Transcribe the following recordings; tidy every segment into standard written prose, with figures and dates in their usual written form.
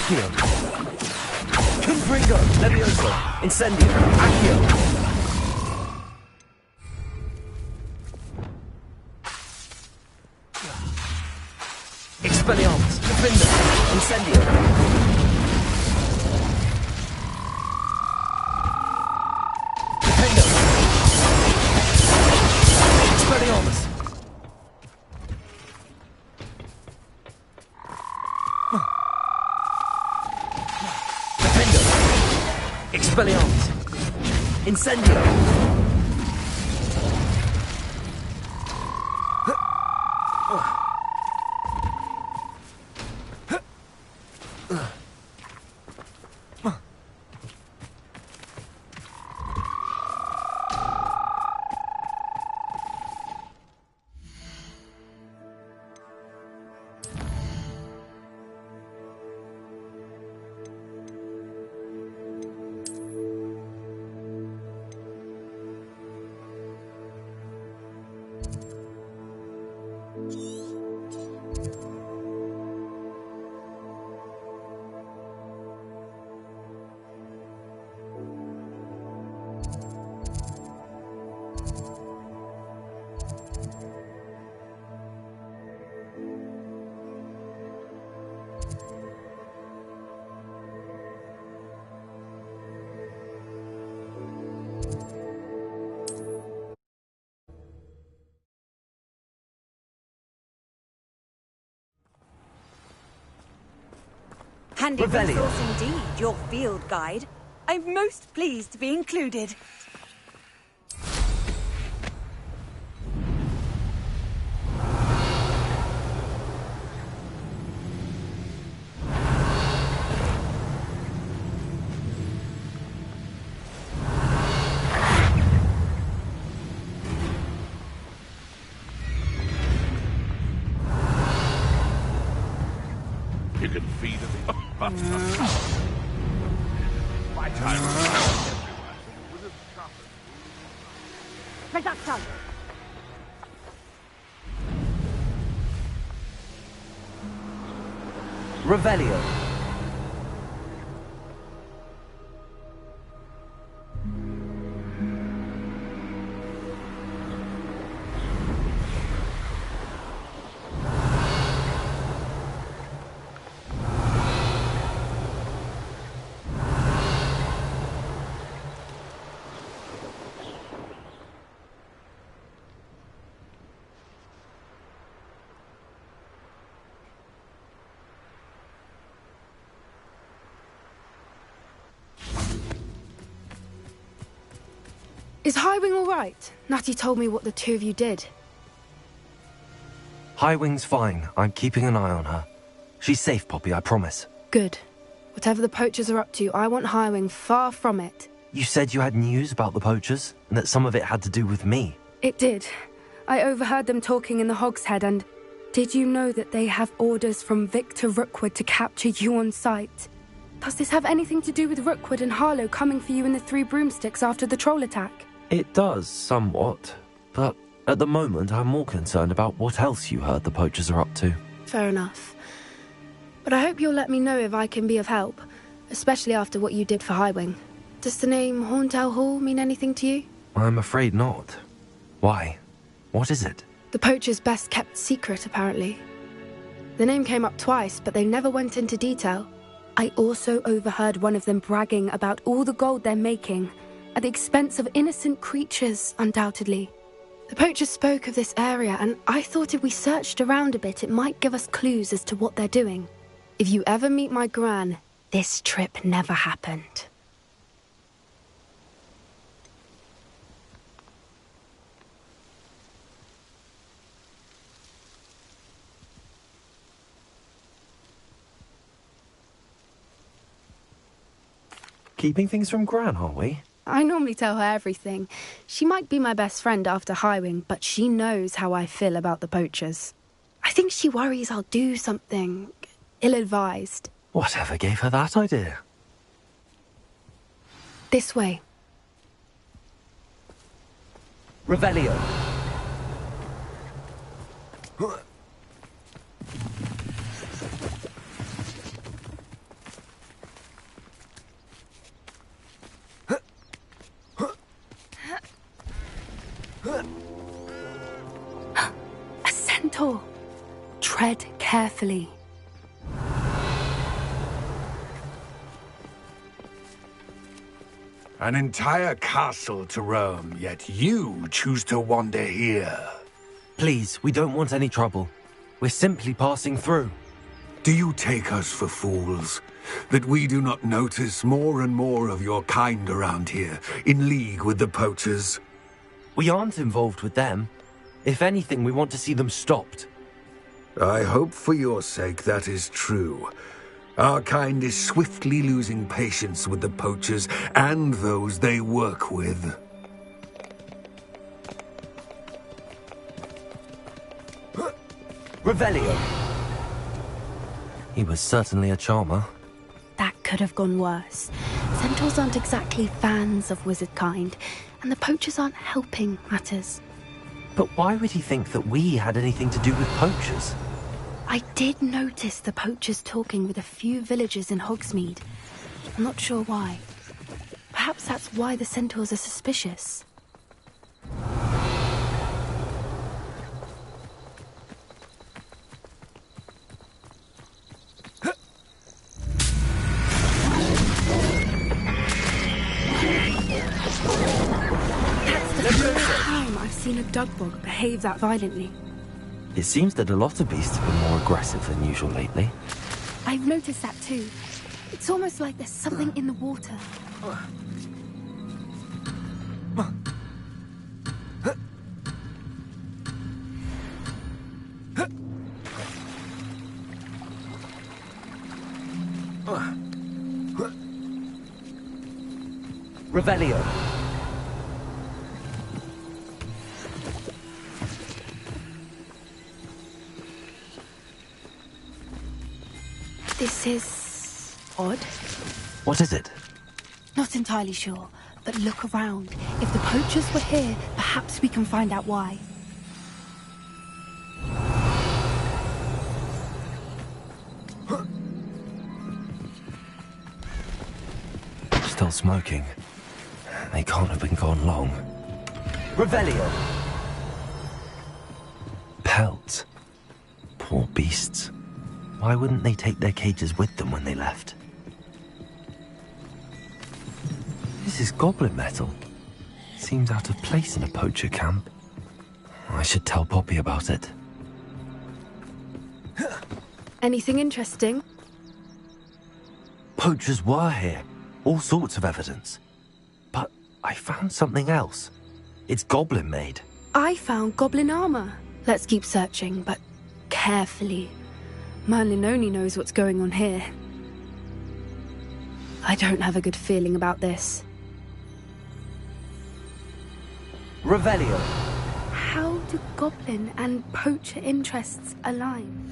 Accio. Confringo. Levioso. Incendio. Accio. Expelliarmus. Defender. Incendio. Defendo. Expelliarmus. Defendo. Expelliarmus. Incendio. Handy resource indeed, your field guide. I'm most pleased to be included. You can feed it. My time Reduction. Revelio. Is Highwing all right? Natty told me what the two of you did. Highwing's fine. I'm keeping an eye on her. She's safe, Poppy, I promise. Good. Whatever the poachers are up to, I want Highwing far from it. You said you had news about the poachers, and that some of it had to do with me. It did. I overheard them talking in the Hogshead, and did you know that they have orders from Victor Rookwood to capture you on sight? Does this have anything to do with Rookwood and Harlow coming for you in the Three Broomsticks after the troll attack? It does, somewhat. But at the moment, I'm more concerned about what else you heard the poachers are up to. Fair enough. But I hope you'll let me know if I can be of help, especially after what you did for Highwing. Does the name Horntail Hall mean anything to you? I'm afraid not. Why? What is it? The poachers' best-kept secret, apparently. The name came up twice, but they never went into detail. I also overheard one of them bragging about all the gold they're making, at the expense of innocent creatures, undoubtedly. The poachers spoke of this area, and I thought if we searched around a bit, it might give us clues as to what they're doing. If you ever meet my gran, this trip never happened. Keeping things from Gran, are we? I normally tell her everything. She might be my best friend after Highwing, but she knows how I feel about the poachers. I think she worries I'll do something ill-advised. Whatever gave her that idea? This way. Revelio. Tread carefully. An entire castle to roam, yet you choose to wander here. Please, we don't want any trouble. We're simply passing through. Do you take us for fools? That we do not notice more and more of your kind around here, in league with the poachers? We aren't involved with them. If anything, we want to see them stopped. I hope for your sake that is true. Our kind is swiftly losing patience with the poachers and those they work with. Revelio! He was certainly a charmer. That could have gone worse. Centaurs aren't exactly fans of wizard kind, and the poachers aren't helping matters. But why would he think that we had anything to do with poachers? I did notice the poachers talking with a few villagers in Hogsmeade. I'm not sure why. Perhaps that's why the centaurs are suspicious. That's the first time I've seen a dugbog behave that violently. It seems that a lot of beasts have been more aggressive than usual lately. I've noticed that too. It's almost like there's something in the water. Revelio! This is odd. What is it? Not entirely sure, but look around. If the poachers were here, perhaps we can find out why. Still smoking. They can't have been gone long. Revelio! Pelts. Poor beasts. Why wouldn't they take their cages with them when they left? This is goblin metal. Seems out of place in a poacher camp. I should tell Poppy about it. Anything interesting? Poachers were here. All sorts of evidence. But I found something else. It's goblin made. I found goblin armor. Let's keep searching, but carefully. Merlin only knows what's going on here. I don't have a good feeling about this. Revelio! How do goblin and poacher interests align?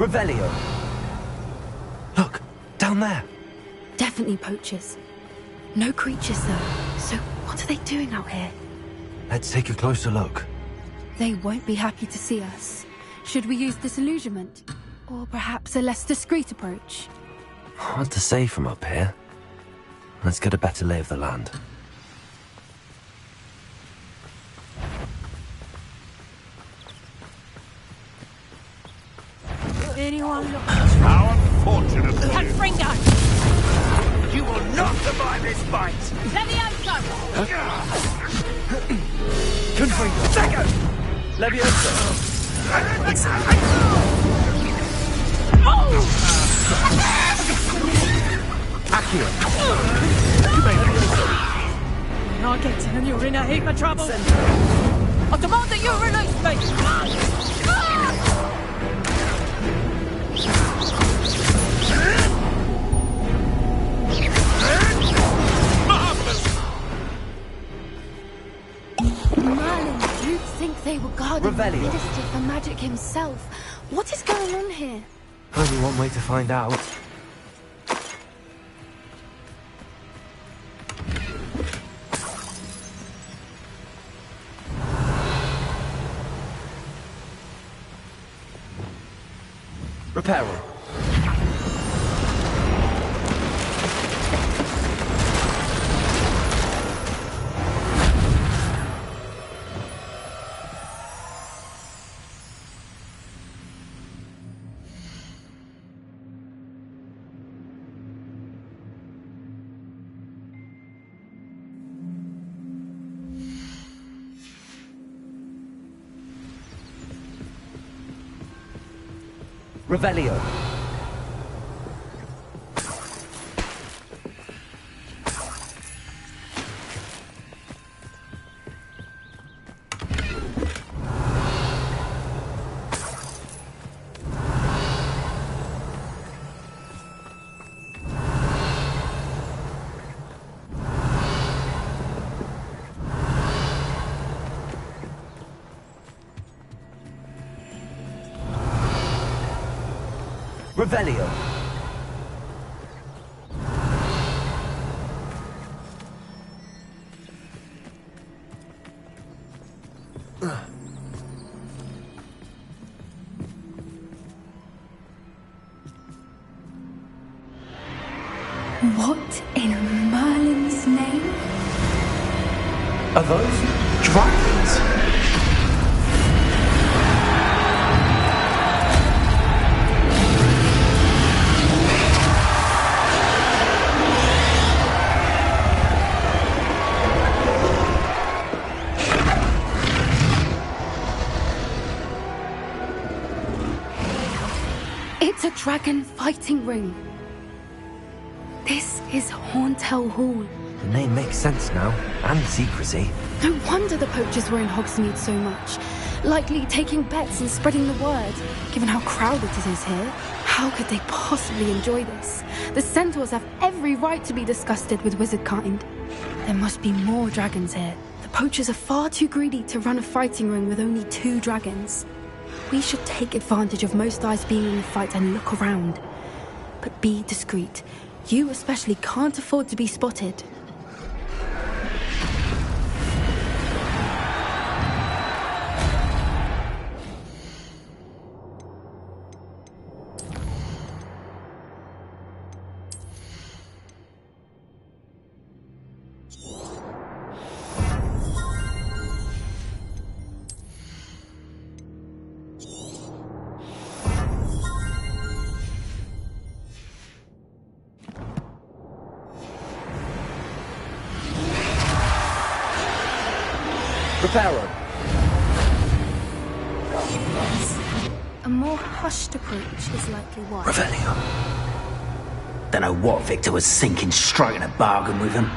Revelio! Look, down there! Definitely poachers. No creatures, though. So what are they doing out here? Let's take a closer look. They won't be happy to see us. Should we use disillusionment? Or perhaps a less discreet approach? Hard to say from up here. Let's get a better lay of the land. Anyone look? How unfortunate for you. Confringo! You will not survive this fight! Levioso! Confringo! Second! Levioso! Accio! Not getting and you're in a heap of trouble. I demand that you release me! Merlin, you'd think they were guarding the Revelio. Minister for Magic himself. What is going on here? Only one way to find out. Reparo. Revelio. Revelio. What in Merlin's name? Are those dragons? It's a dragon fighting ring. This is Hauntel Hall. The name makes sense now, and secrecy. No wonder the poachers were in Hogsmeade so much. Likely taking bets and spreading the word, given how crowded it is here. How could they possibly enjoy this? The centaurs have every right to be disgusted with wizard kind. There must be more dragons here. The poachers are far too greedy to run a fighting ring with only 2 dragons. We should take advantage of most eyes being in the fight and look around. But be discreet. You especially can't afford to be spotted. Reparo. A more hushed approach is likely wise. Revelio. Don't know what Victor was thinking, striking a bargain with him.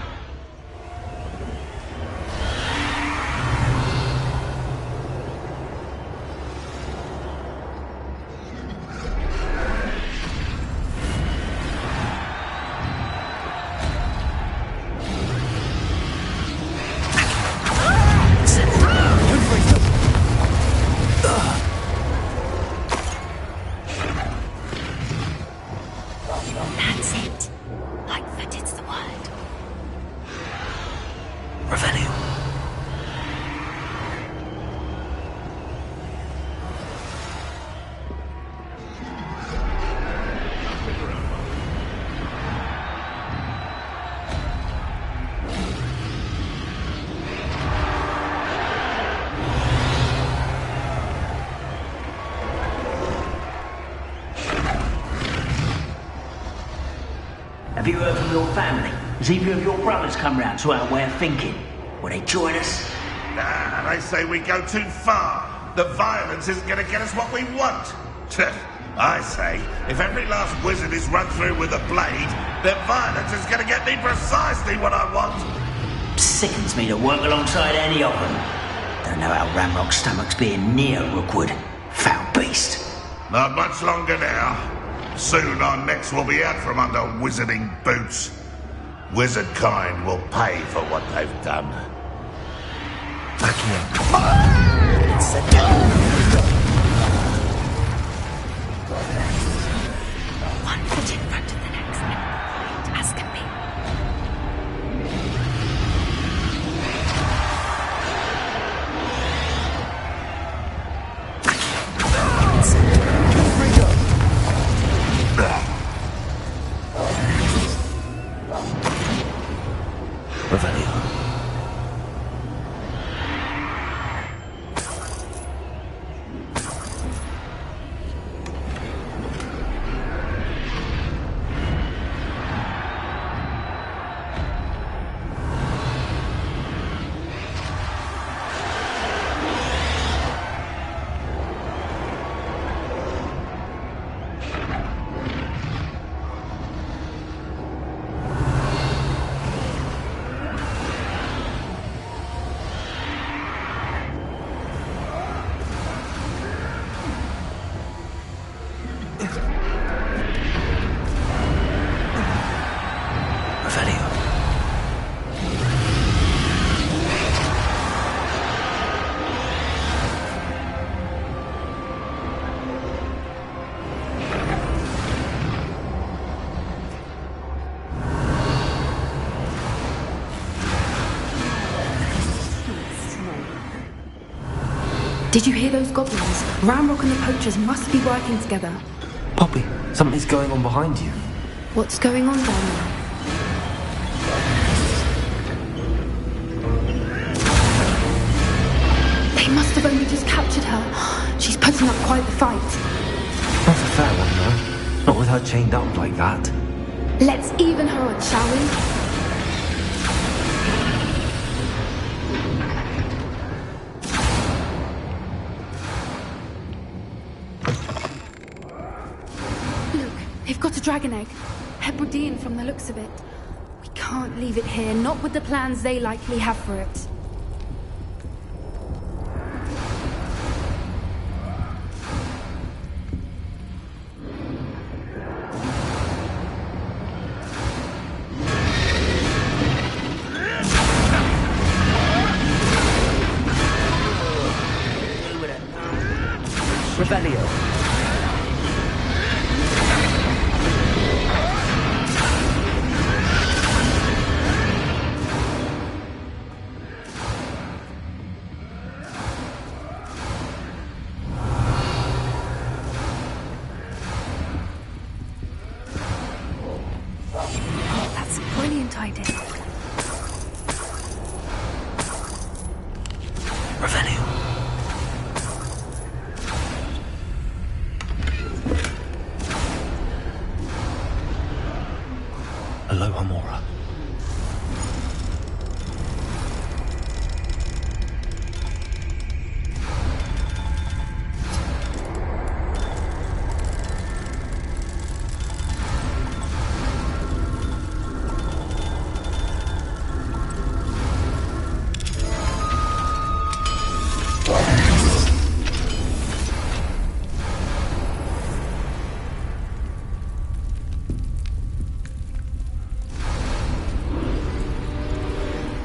Have you heard from your family? Has either of your brothers come round to our way of thinking? Will they join us? Nah, they say we go too far. The violence isn't going to get us what we want. I say, if every last wizard is run through with a blade, then violence is going to get me precisely what I want. Sickens me to work alongside any of them. Don't know how Ramrock's stomach's being near Rookwood. Foul beast. Not much longer now. Soon our necks will be out from under wizarding boots. Wizard kind will pay for what they've done. One foot in front of the next, as can be. Revelio. Did you hear those goblins? Ramrock and the poachers must be working together. Poppy, something's going on behind you. What's going on down there? They must have only just captured her. She's putting up quite the fight. Not a fair one, though. Not with her chained up like that. Let's even her odds, shall we? They've got a dragon egg. Hebridean from the looks of it. We can't leave it here, not with the plans they likely have for it. Revelio. That's a brilliant idea. Revelio. Aloha Mora.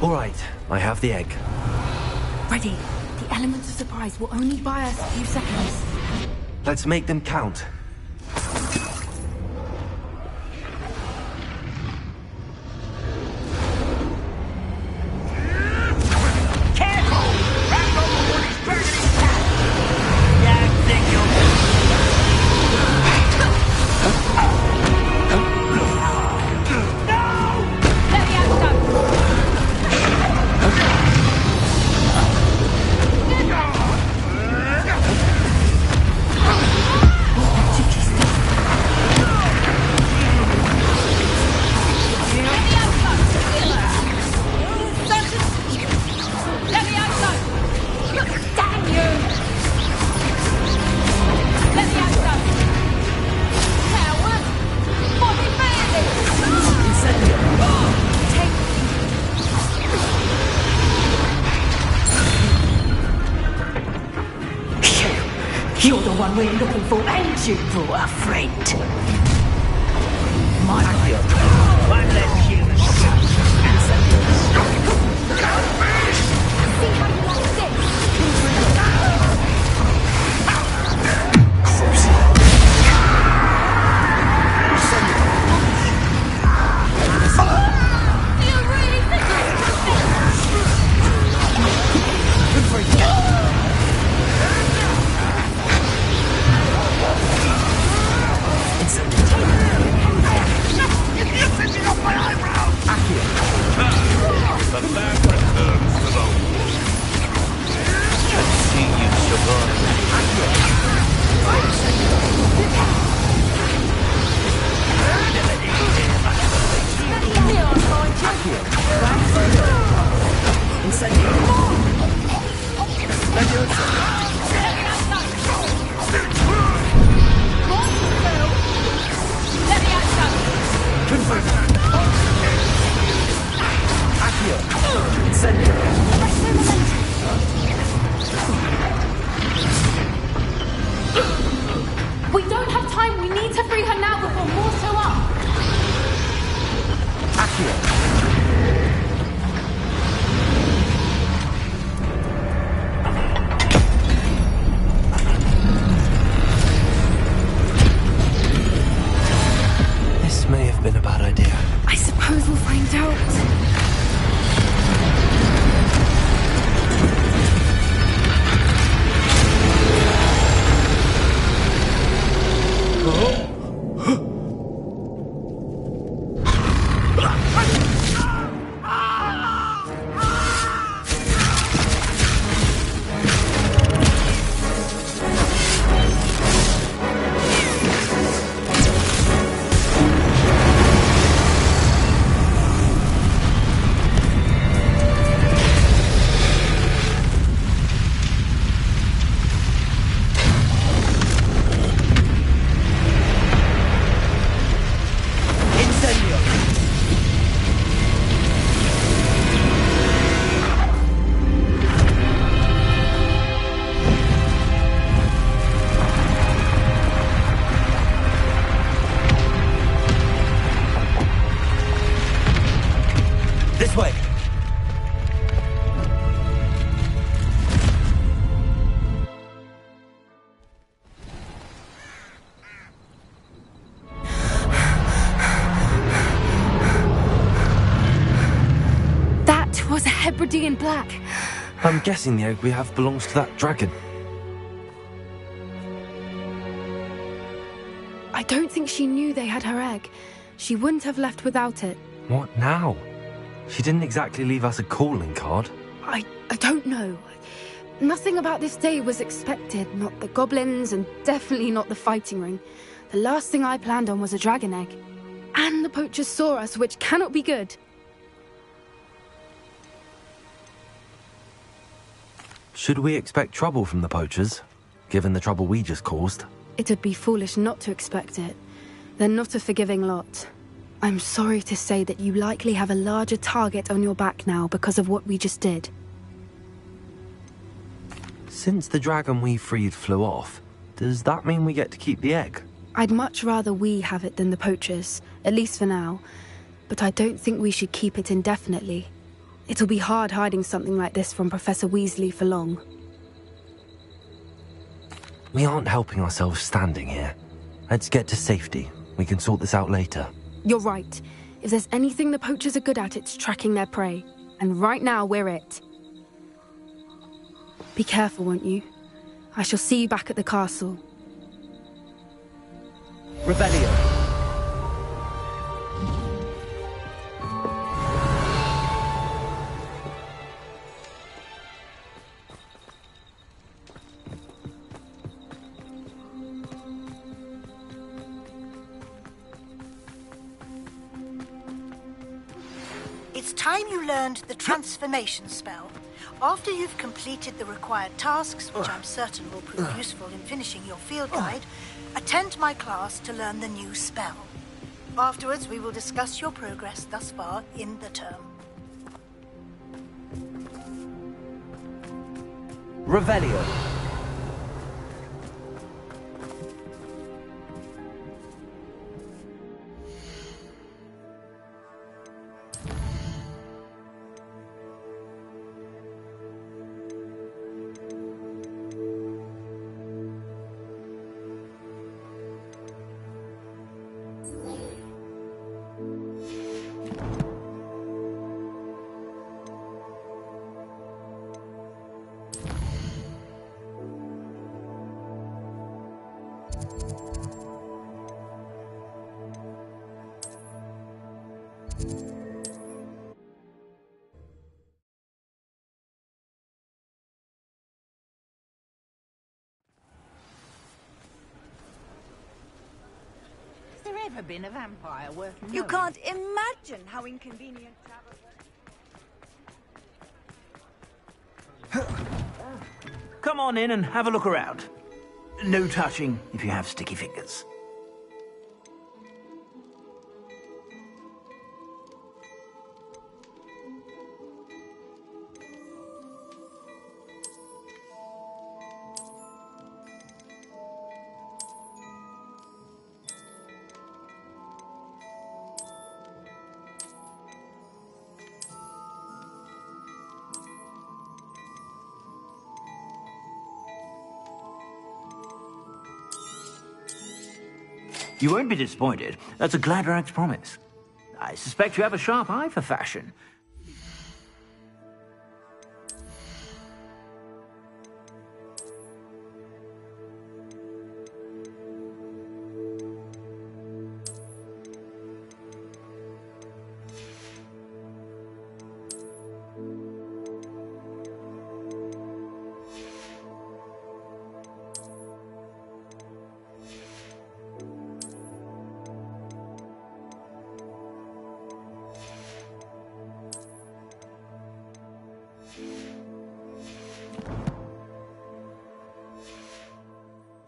All right, I have the egg. Ready. The element of surprise will only buy us a few seconds. Let's make them count. You're the one we're looking for, and you brought a friend. My one less human. See how you like this? You're really The man returns to the Let's see you survive. We don't have time. We need to free her now before more show up. This may have been a bad idea. I suppose we'll find out. This way. That was a Hebridean black. I'm guessing the egg we have belongs to that dragon. I don't think she knew they had her egg. She wouldn't have left without it. What now? She didn't exactly leave us a calling card. I don't know. Nothing about this day was expected. Not the goblins, and definitely not the fighting ring. The last thing I planned on was a dragon egg. And the poachers saw us, which cannot be good. Should we expect trouble from the poachers, given the trouble we just caused? It would be foolish not to expect it. They're not a forgiving lot. I'm sorry to say that you likely have a larger target on your back now because of what we just did. Since the dragon we freed flew off, does that mean we get to keep the egg? I'd much rather we have it than the poachers, at least for now. But I don't think we should keep it indefinitely. It'll be hard hiding something like this from Professor Weasley for long. We aren't helping ourselves standing here. Let's get to safety. We can sort this out later. You're right. If there's anything the poachers are good at, it's tracking their prey. And right now, we're it. Be careful, won't you? I shall see you back at the castle. Rebellion. It's time you learned the transformation spell. After you've completed the required tasks, which I'm certain will prove useful in finishing your field guide, attend my class to learn the new spell. Afterwards, we will discuss your progress thus far in the term. Revelio. never been a vampire worth knowing. You can't imagine how inconvenient travel... Come on in and have a look around. No touching if you have sticky fingers. You won't be disappointed. That's a Gladrag's promise. I suspect you have a sharp eye for fashion.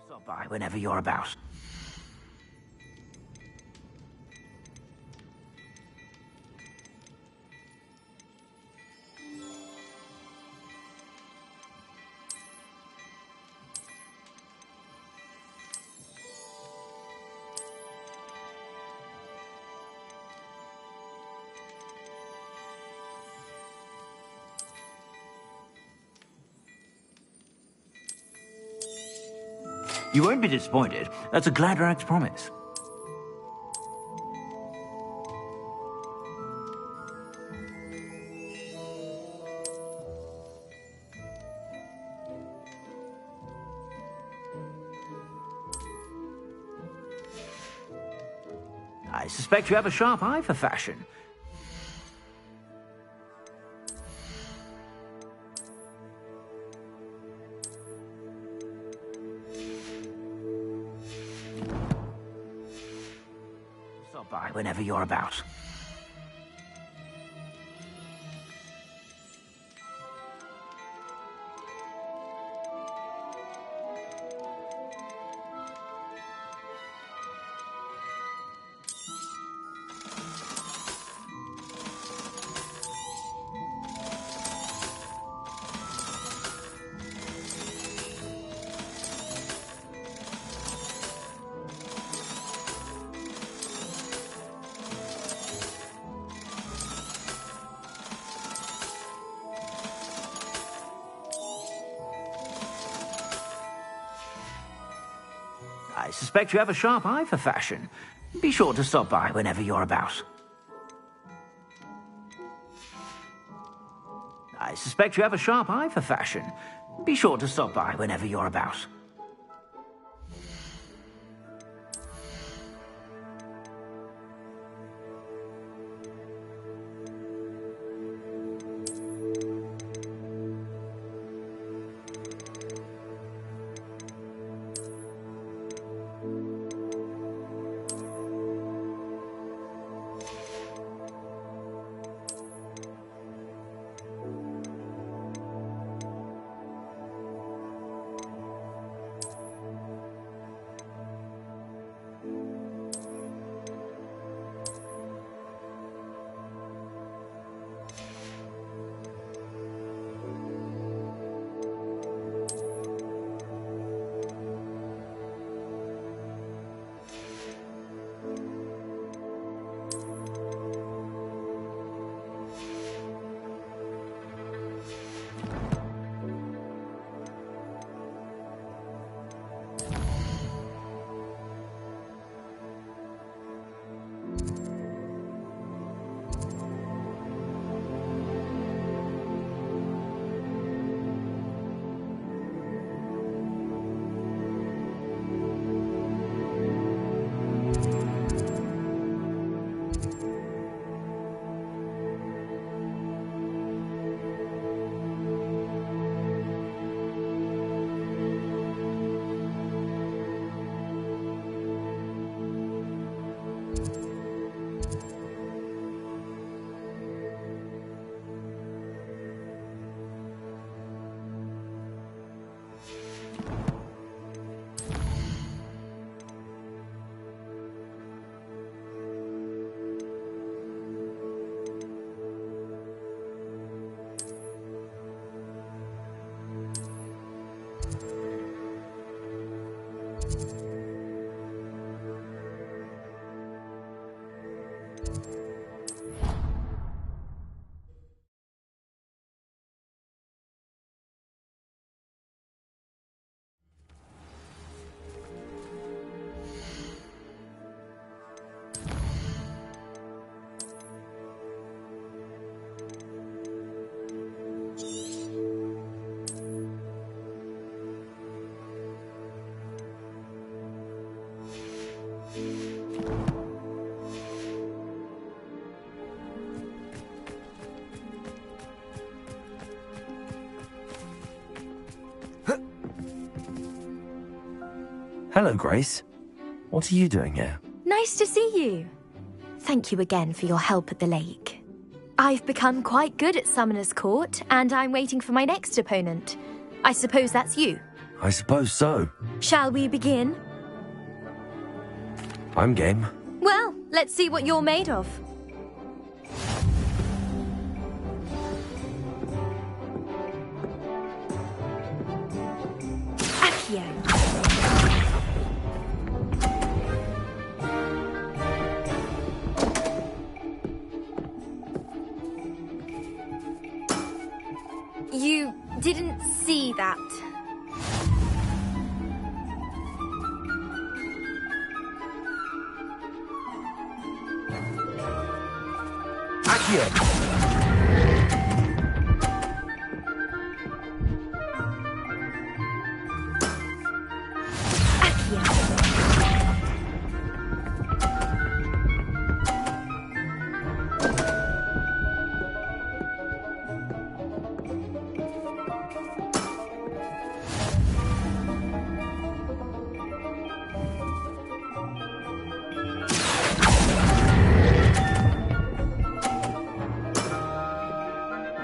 Stop by whenever you're about. You won't be disappointed. That's a Gladrag's promise. I suspect you have a sharp eye for fashion. Stop by whenever you're about. I suspect you have a sharp eye for fashion. Be sure to stop by whenever you're about. I suspect you have a sharp eye for fashion. Be sure to stop by whenever you're about. Hello, Grace. What are you doing here? Nice to see you. Thank you again for your help at the lake. I've become quite good at Summoner's Court, and I'm waiting for my next opponent. I suppose that's you. I suppose so. Shall we begin? I'm game. Well, let's see what you're made of. Accio. You didn't see that. Accio!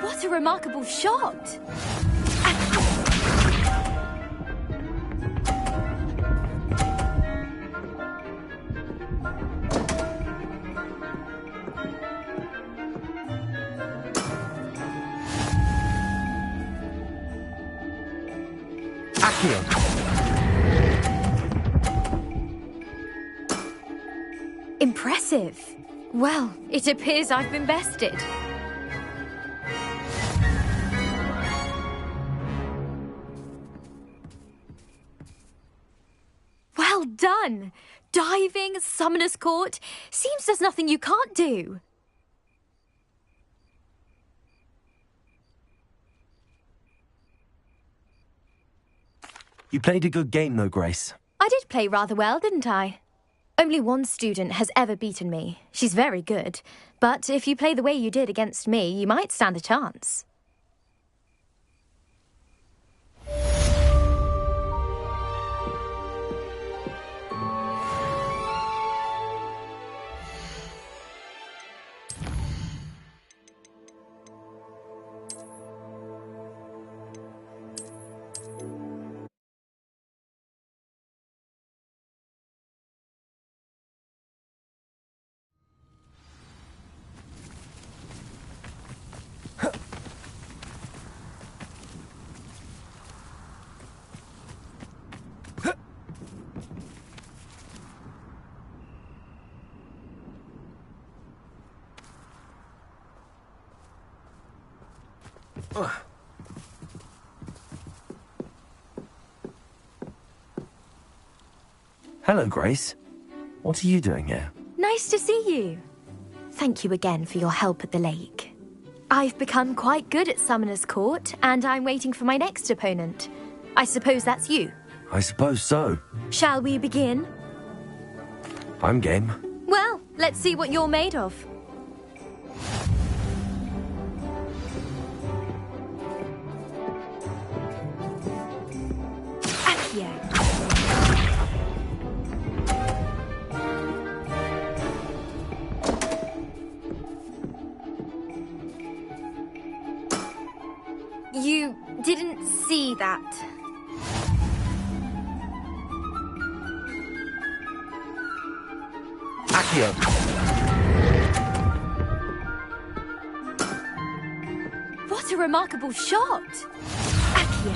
What a remarkable shot! Accio! Impressive. Well, it appears I've been bested. Well done! Diving, Summoner's Court. Seems there's nothing you can't do. You played a good game, though, Grace. I did play rather well, didn't I? Only one student has ever beaten me. She's very good. But if you play the way you did against me, you might stand a chance. Hello, Grace. What are you doing here? Nice to see you. Thank you again for your help at the lake. I've become quite good at Summoner's Court, and I'm waiting for my next opponent. I suppose that's you. I suppose so. Shall we begin? I'm game. Well, let's see what you're made of. Accio. You didn't see that. Accio! What a remarkable shot! Accio.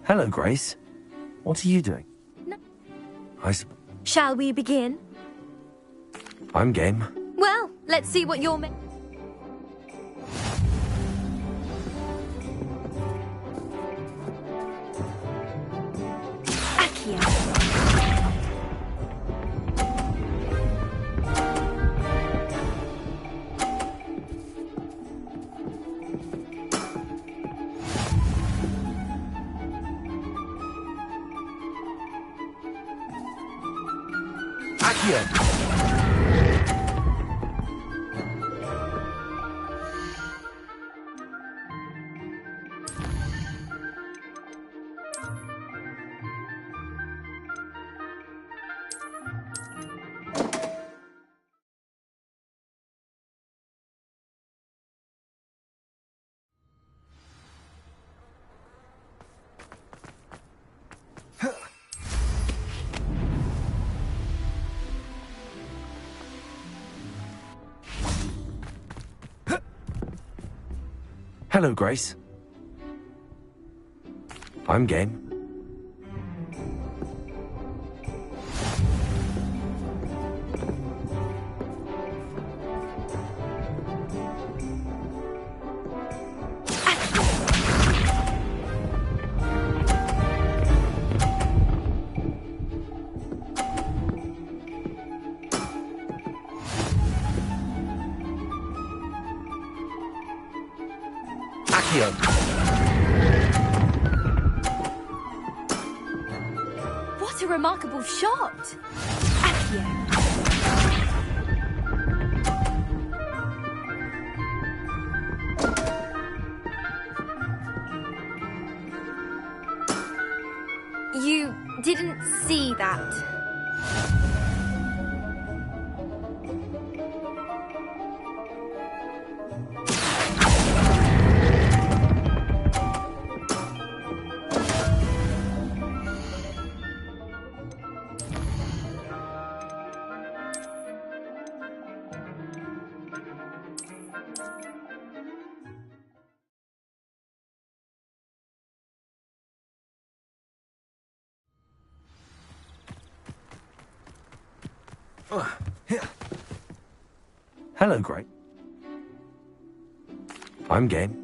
Hello, Grace. What are you doing? No. Shall we begin? I'm game. Well, let's see what you're Hello, Grace. I'm game. What a remarkable shot! Accio. You didn't see that. Hello, Grace. I'm game.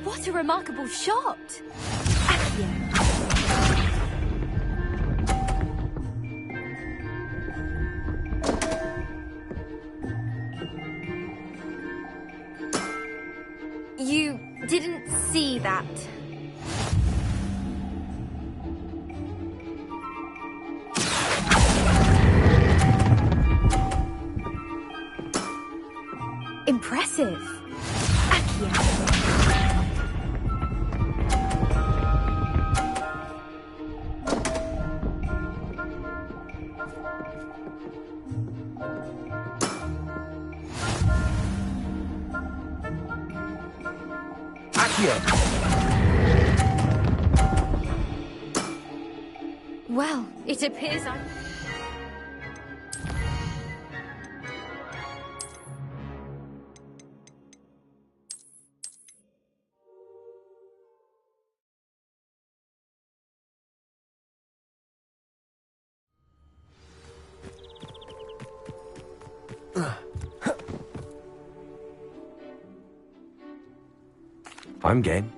What a remarkable shot! Accio. You didn't see that. Impressive. Accio. Well, it appears I'm... I'm game.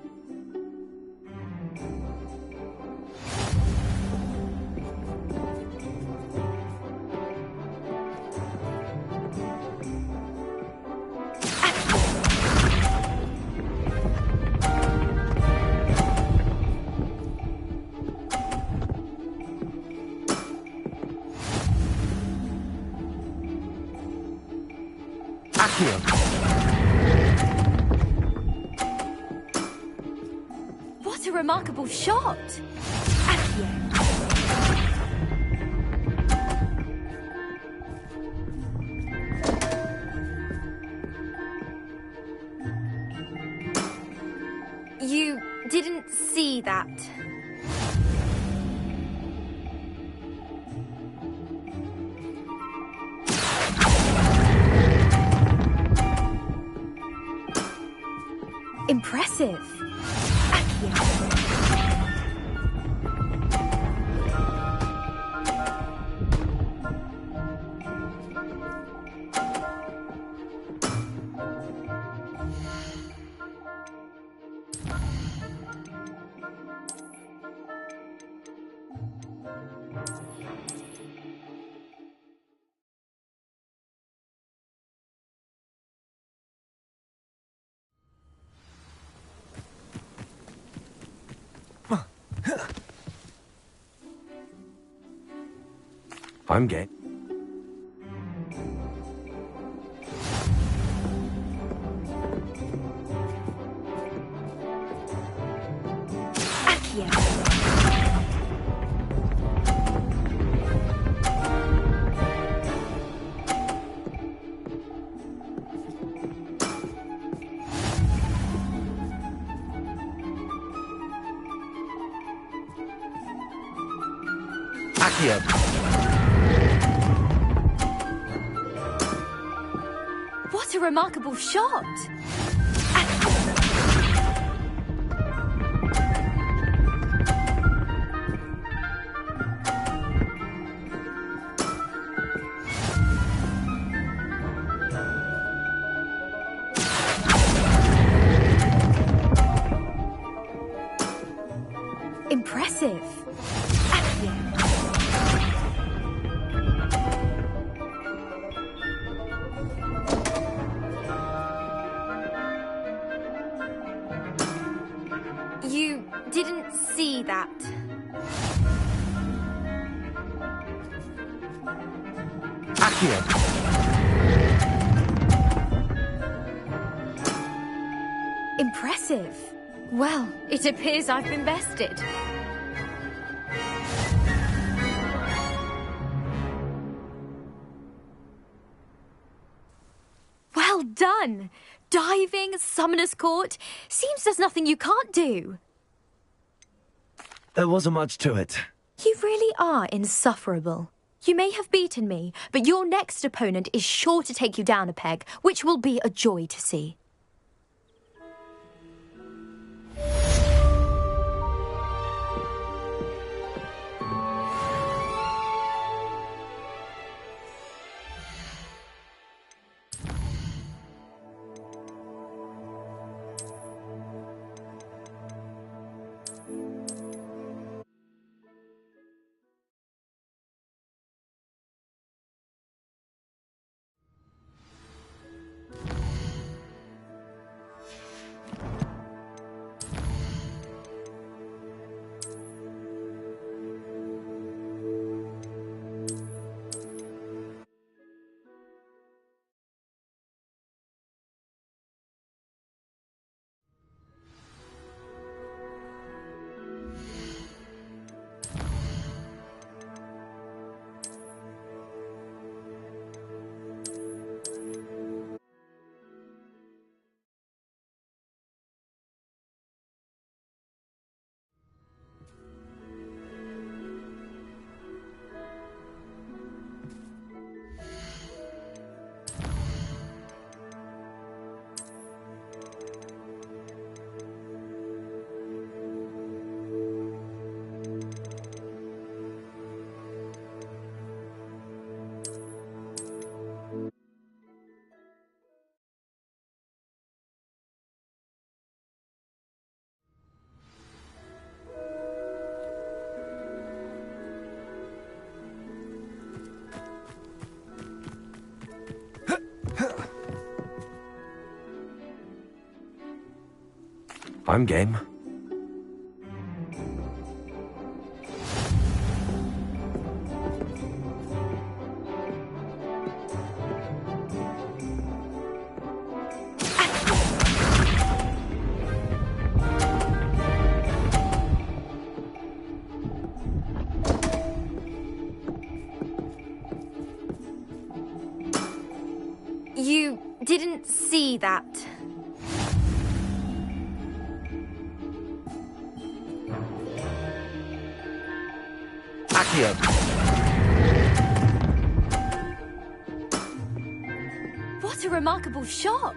Accio. What a remarkable shot! Accio. You didn't see that. Impressive. Accio. I'm game. Accio. Accio. What a remarkable shot! Impressive. Accio. You didn't see that. Accio. Impressive. Well, it appears I've been bested. Well done! Diving, Summoner's Court. Seems there's nothing you can't do. There wasn't much to it. You really are insufferable. You may have beaten me, but your next opponent is sure to take you down a peg, which will be a joy to see. I'm game. You didn't see that. Accio! What a remarkable shot!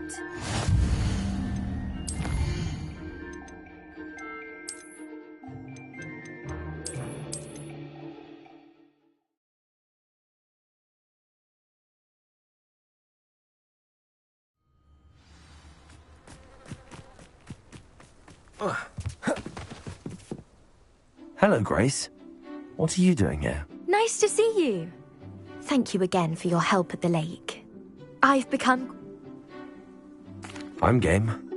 Hello, Grace. What are you doing here? Nice to see you. Thank you again for your help at the lake. I've become... I'm game.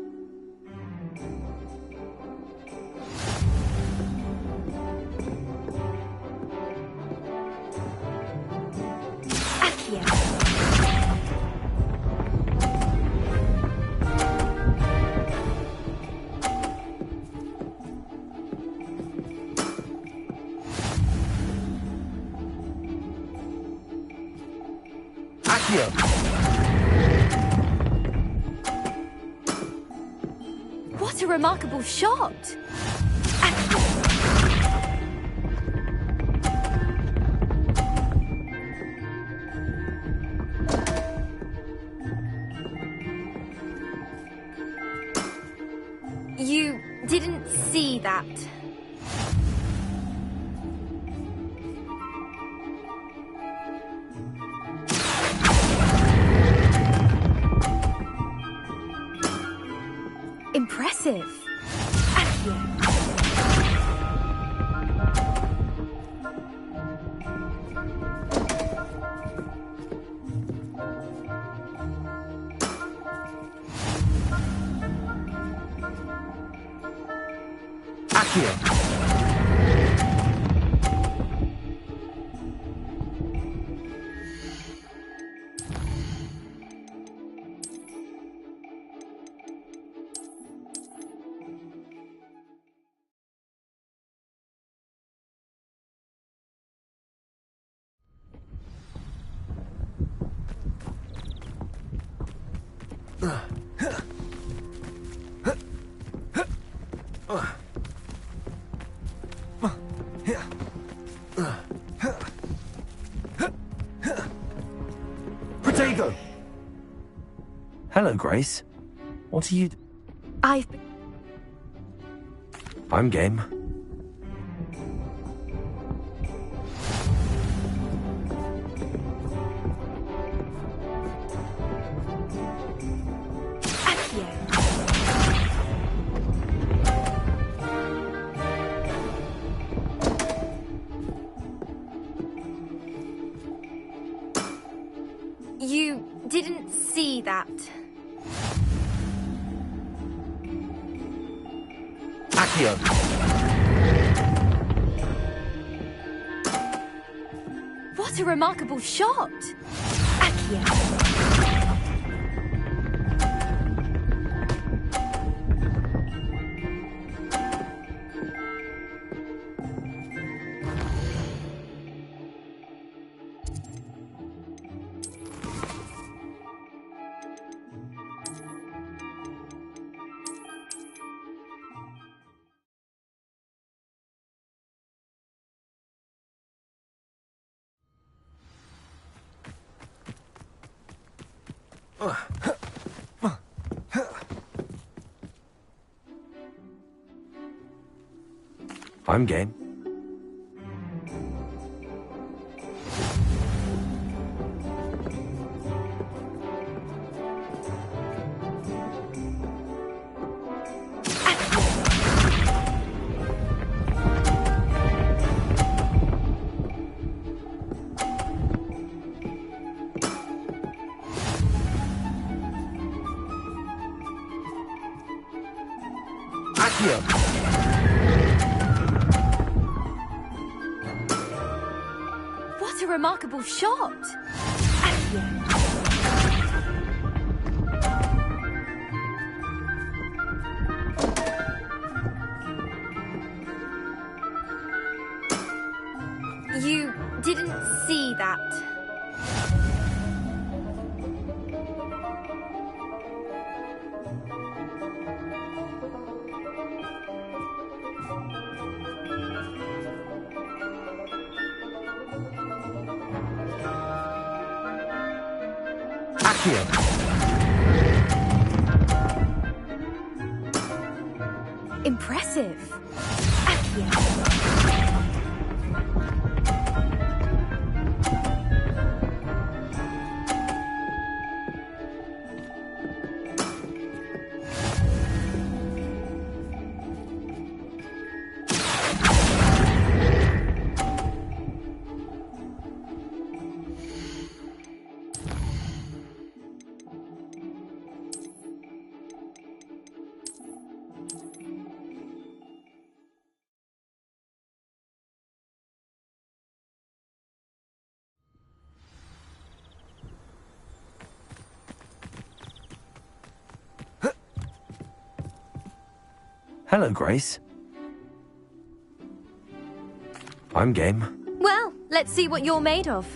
Accio. Accio! What a remarkable shot! Accio. You didn't see that. Impressive. Accio. Accio! Protego! Hello, Grace. What are you... I'm game. Accio. You didn't see that. Accio! What a remarkable shot! Accio. I'm game. Accio! What a remarkable shot! Accio. You didn't see that. Accio! Impressive. Accio. Hello, Grace. I'm game. Well, let's see what you're made of.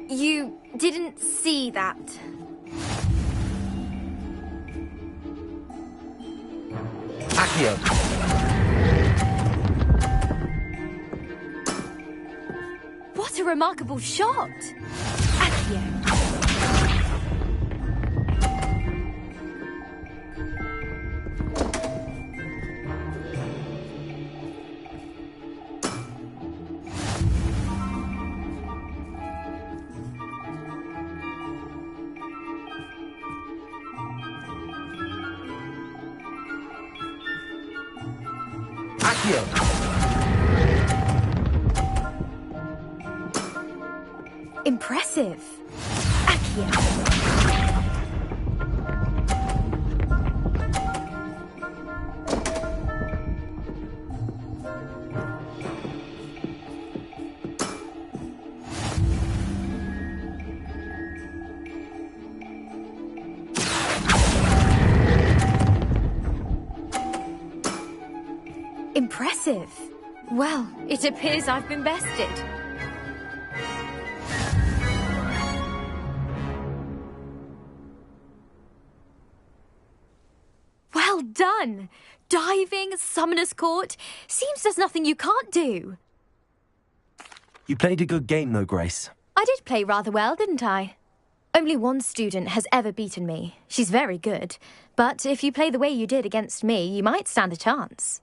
You didn't see that. Accio! What a remarkable shot! Accio. Accio! Impressive. Accio. Impressive. Well, it appears I've been bested. Well done! Diving, Summoner's Court. Seems there's nothing you can't do. You played a good game, though, Grace. I did play rather well, didn't I? Only one student has ever beaten me. She's very good. But if you play the way you did against me, you might stand a chance.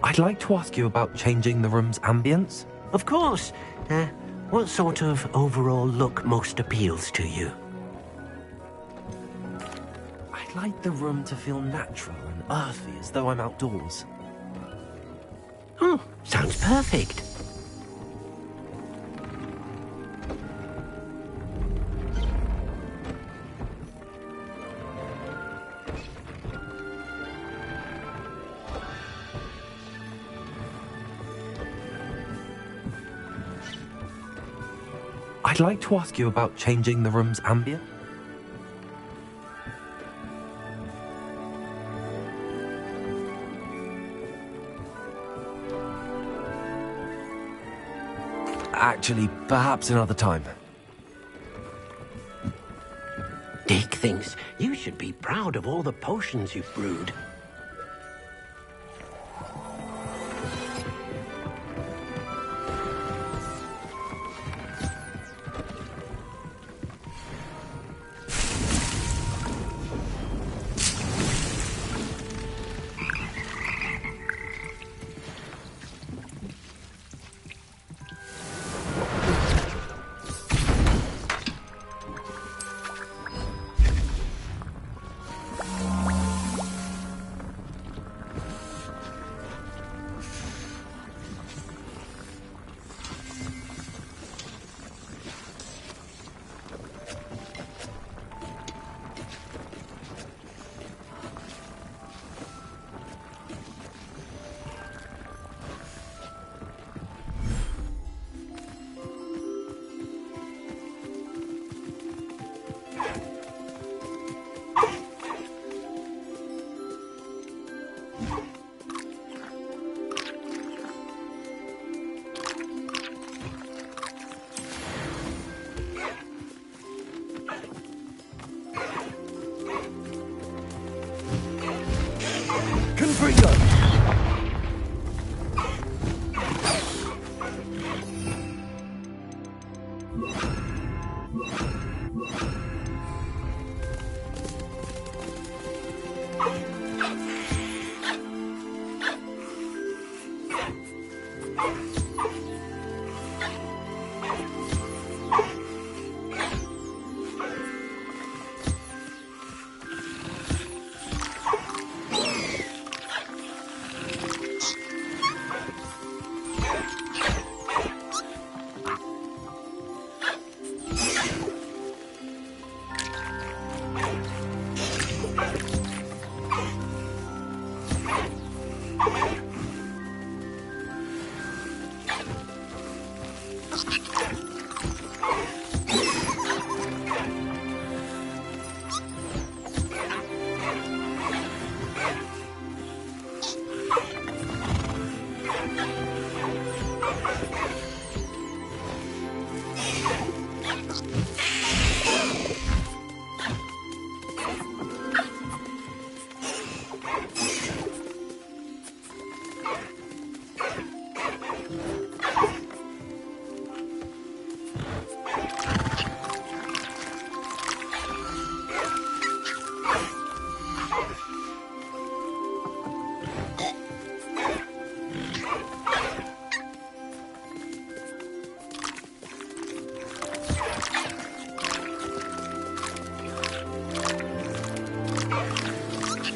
I'd like to ask you about changing the room's ambience. Of course. What sort of overall look most appeals to you? I'd like the room to feel natural and earthy, as though I'm outdoors. Oh, sounds perfect. I'd like to ask you about changing the room's ambience. Actually, perhaps another time. Dick thinks you should be proud of all the potions you've brewed.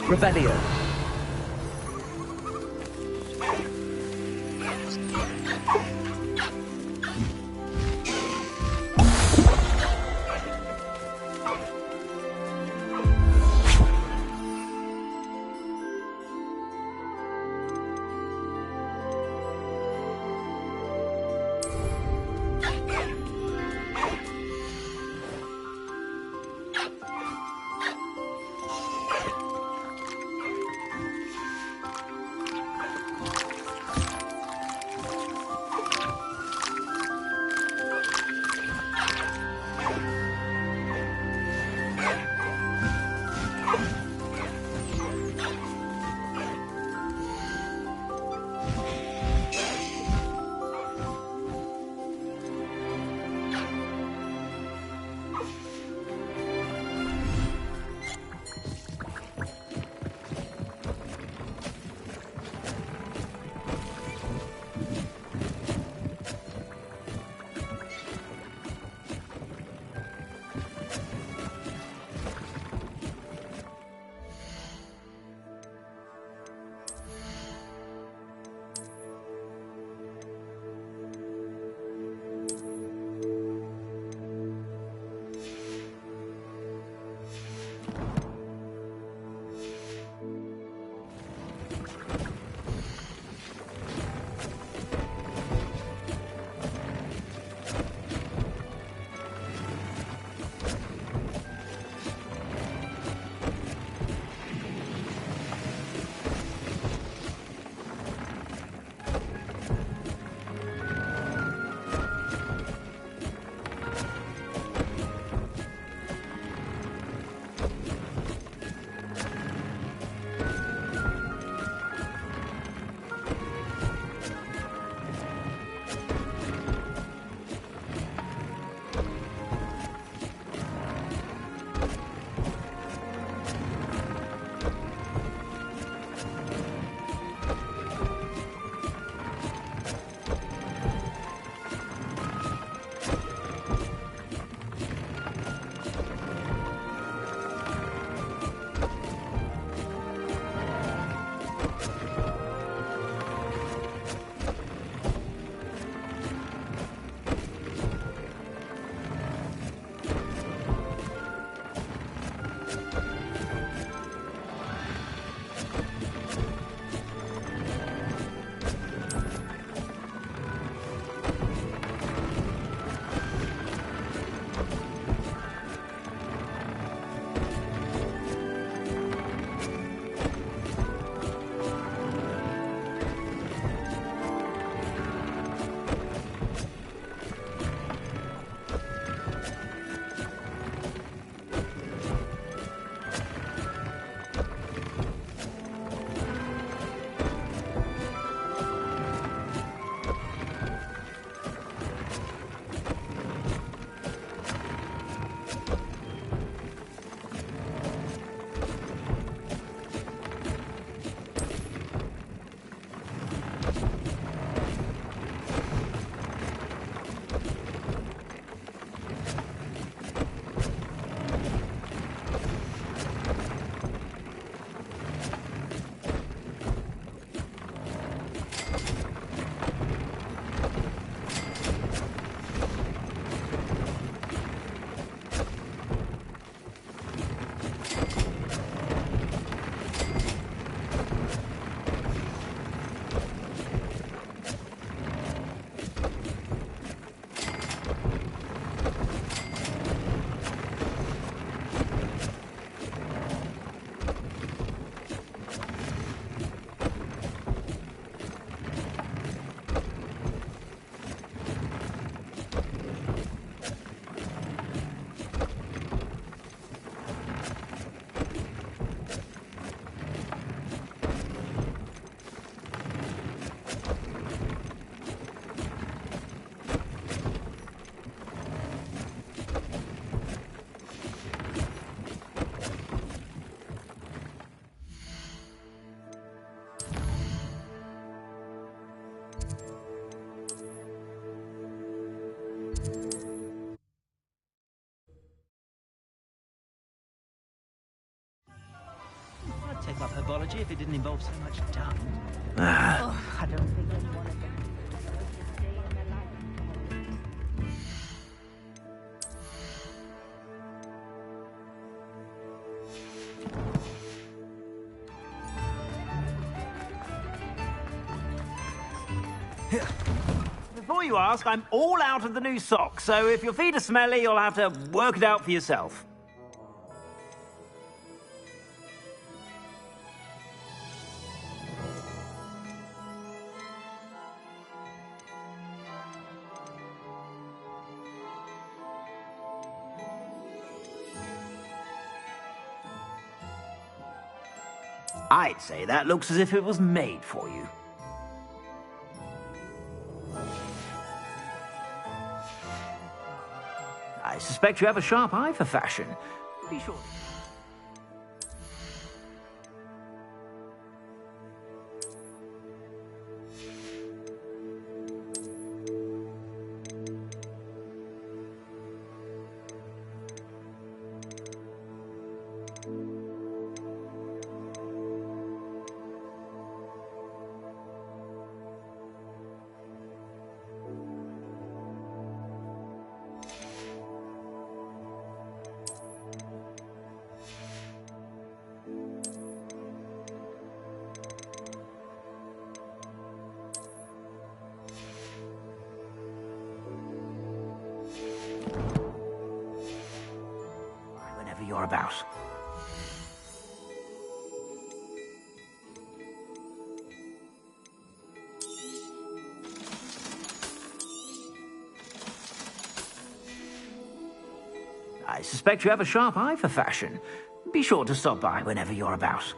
Revelio. take up herbology if it didn't involve so much dung. I don't think anyone of them Before you ask, I'm all out of the new socks, so if your feet are smelly, you'll have to work it out for yourself. I'd say that looks as if it was made for you. I suspect you have a sharp eye for fashion. Be sure. Whenever you're about. I suspect you have a sharp eye for fashion. Be sure to stop by whenever you're about.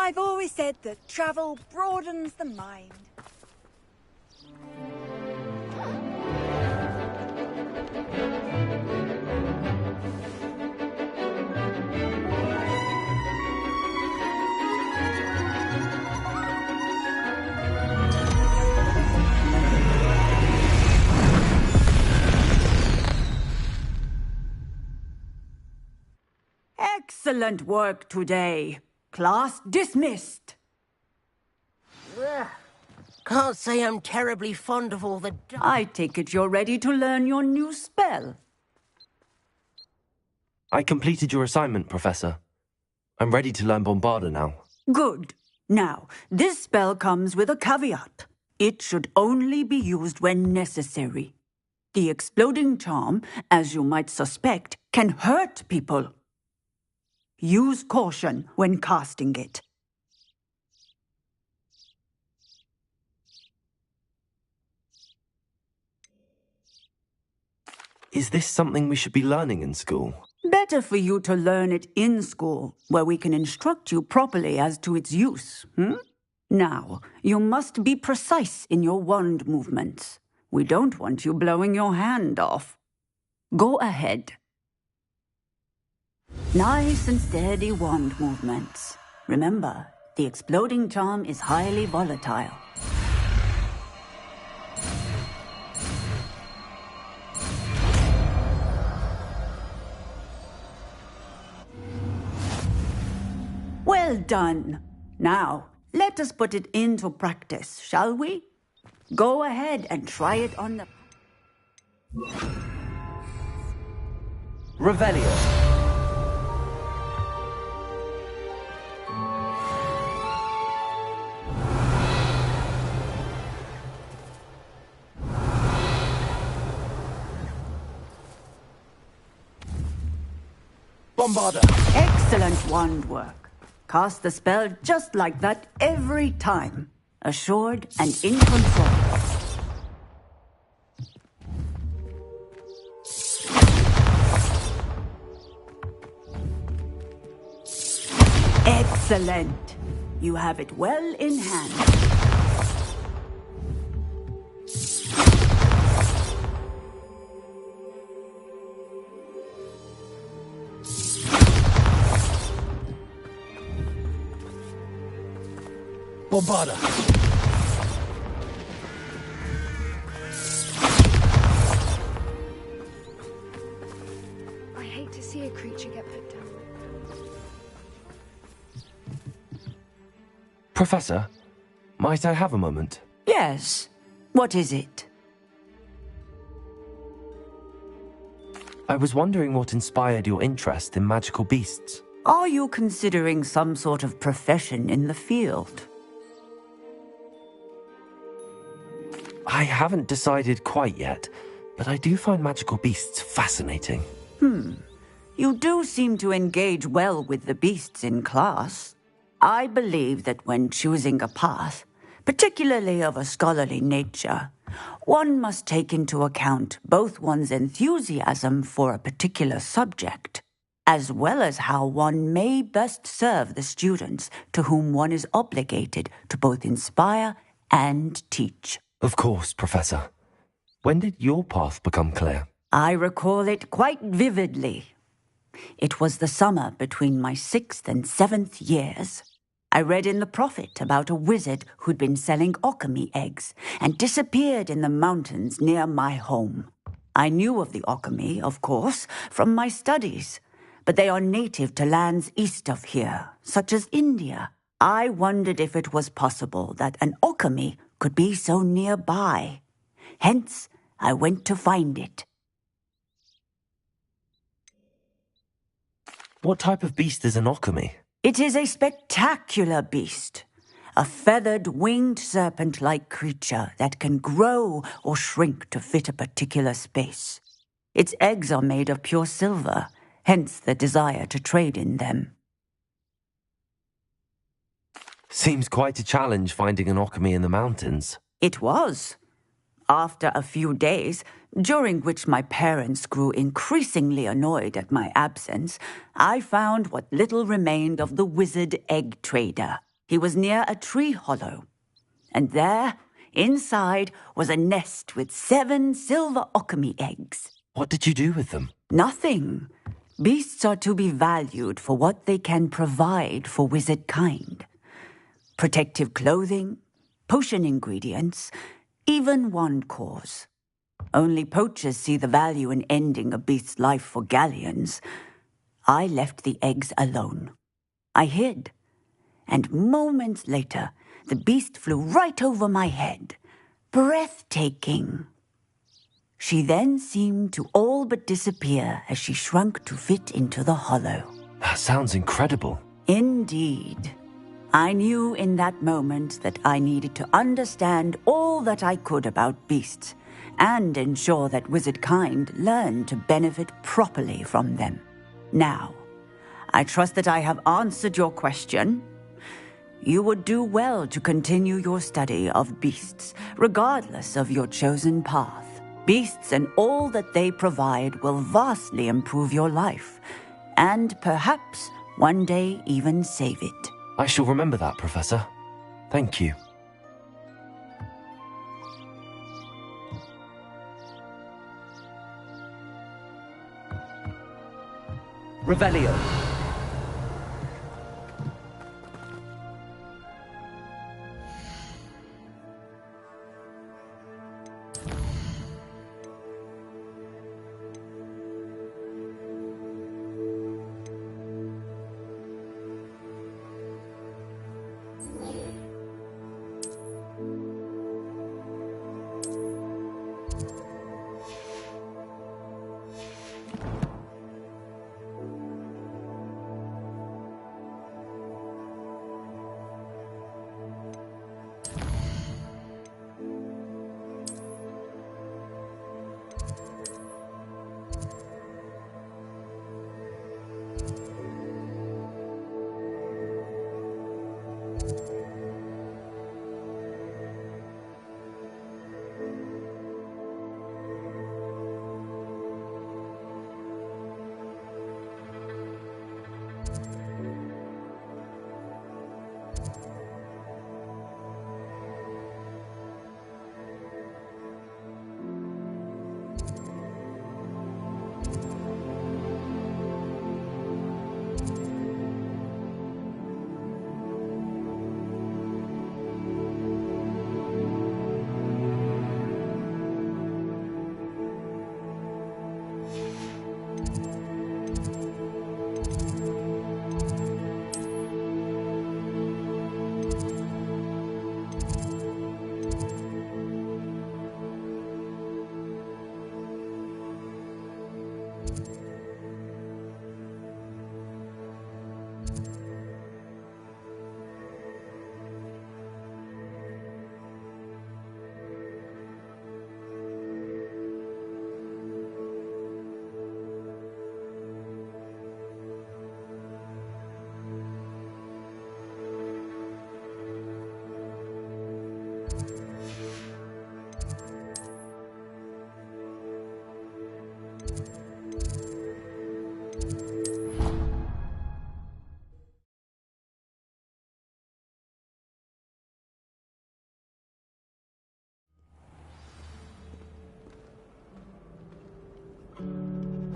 I've always said that travel broadens the mind. Excellent work today. Class dismissed. Can't say I'm terribly fond of all the... I take it you're ready to learn your new spell. I completed your assignment, Professor. I'm ready to learn Bombarda now. Good. Now, this spell comes with a caveat. It should only be used when necessary. The exploding charm, as you might suspect, can hurt people. Use caution when casting it. Is this something we should be learning in school? Better for you to learn it in school, where we can instruct you properly as to its use. Now, you must be precise in your wand movements. We don't want you blowing your hand off. Go ahead. Nice and steady wand movements. Remember, the exploding charm is highly volatile. Well done. Now, let us put it into practice, shall we? Go ahead and try it on the... Revelio. Bombarda. Excellent wand work. Cast the spell just like that every time. Assured and in control. Excellent. You have it well in hand. Bombarda! I hate to see a creature get put down. Professor, might I have a moment? Yes. What is it? I was wondering what inspired your interest in magical beasts. Are you considering some sort of profession in the field? I haven't decided quite yet, but I do find magical beasts fascinating. You do seem to engage well with the beasts in class. I believe that when choosing a path, particularly of a scholarly nature, one must take into account both one's enthusiasm for a particular subject, as well as how one may best serve the students to whom one is obligated to both inspire and teach. Of course, Professor. When did your path become clear? I recall it quite vividly. It was the summer between my 6th and 7th years. I read in the Prophet about a wizard who'd been selling okami eggs and disappeared in the mountains near my home. I knew of the okami, of course, from my studies, but they are native to lands east of here, such as India. I wondered if it was possible that an okami could be so nearby. Hence, I went to find it. What type of beast is an okami? It is a spectacular beast. A feathered, winged serpent-like creature that can grow or shrink to fit a particular space. Its eggs are made of pure silver, hence the desire to trade in them. Seems quite a challenge finding an okami in the mountains. It was. After a few days, during which my parents grew increasingly annoyed at my absence, I found what little remained of the wizard egg trader. He was near a tree hollow. And there, inside, was a nest with 7 silver okami eggs. What did you do with them? Nothing. Beasts are to be valued for what they can provide for wizard kind. Protective clothing, potion ingredients, even wand cores. Only poachers see the value in ending a beast's life for galleons. I left the eggs alone. I hid. And moments later, the beast flew right over my head. Breathtaking. She then seemed to all but disappear as she shrunk to fit into the hollow. That sounds incredible. Indeed. I knew in that moment that I needed to understand all that I could about beasts and ensure that wizard kind learned to benefit properly from them. Now, I trust that I have answered your question. You would do well to continue your study of beasts, regardless of your chosen path. Beasts and all that they provide will vastly improve your life, and perhaps one day even save it. I shall remember that, Professor. Thank you. Revelio.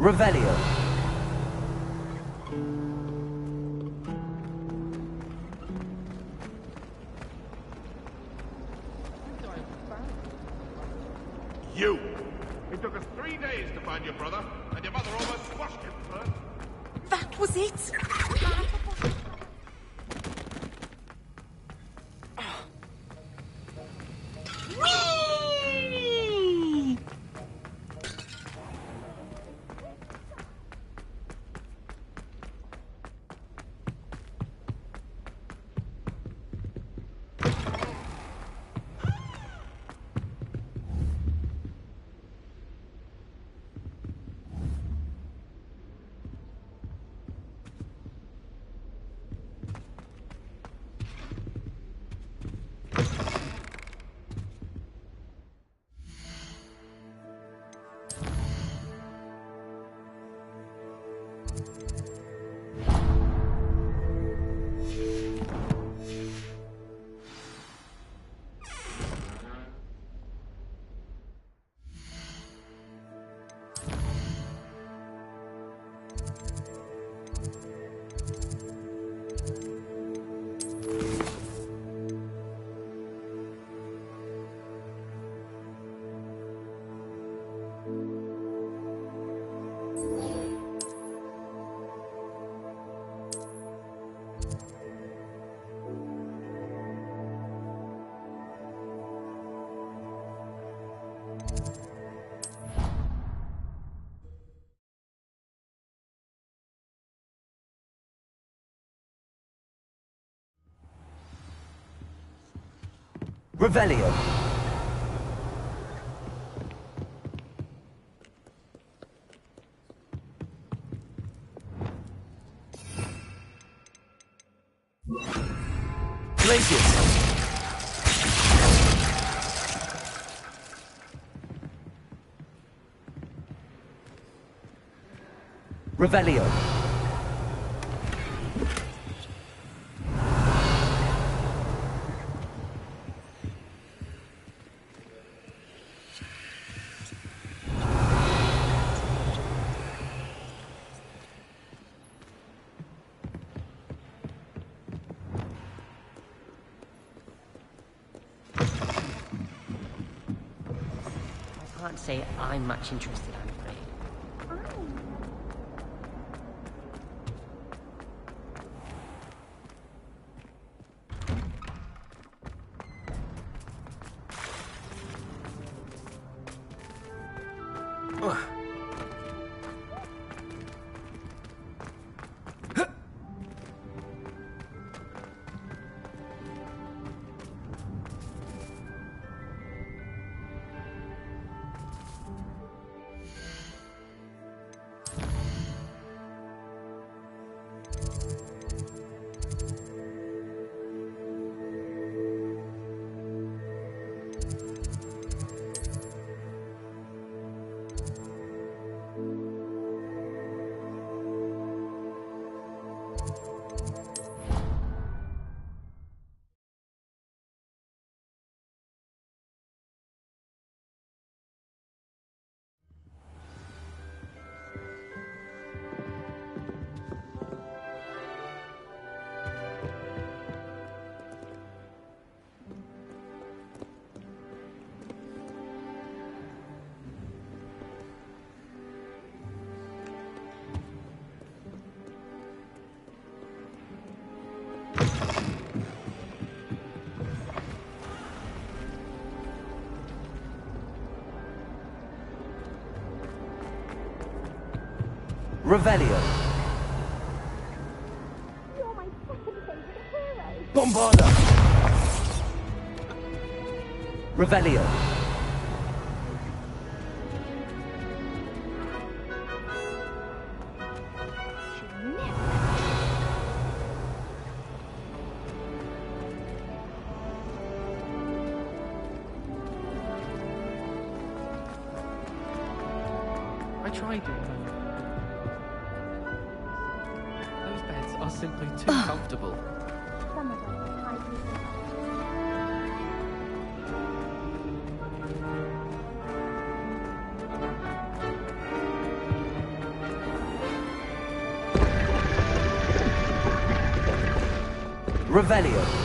Revelio. You! It took us 3 days to find your brother, and your mother almost squashed him first. That was it? Whee! Revelio. Glacius. Revelio. I can't say I'm much interested, I'm afraid. Revelio. You're my second favorite hero. Bombarda. Revelio. I tried it. Those beds are simply too comfortable. Some of us are Revelio.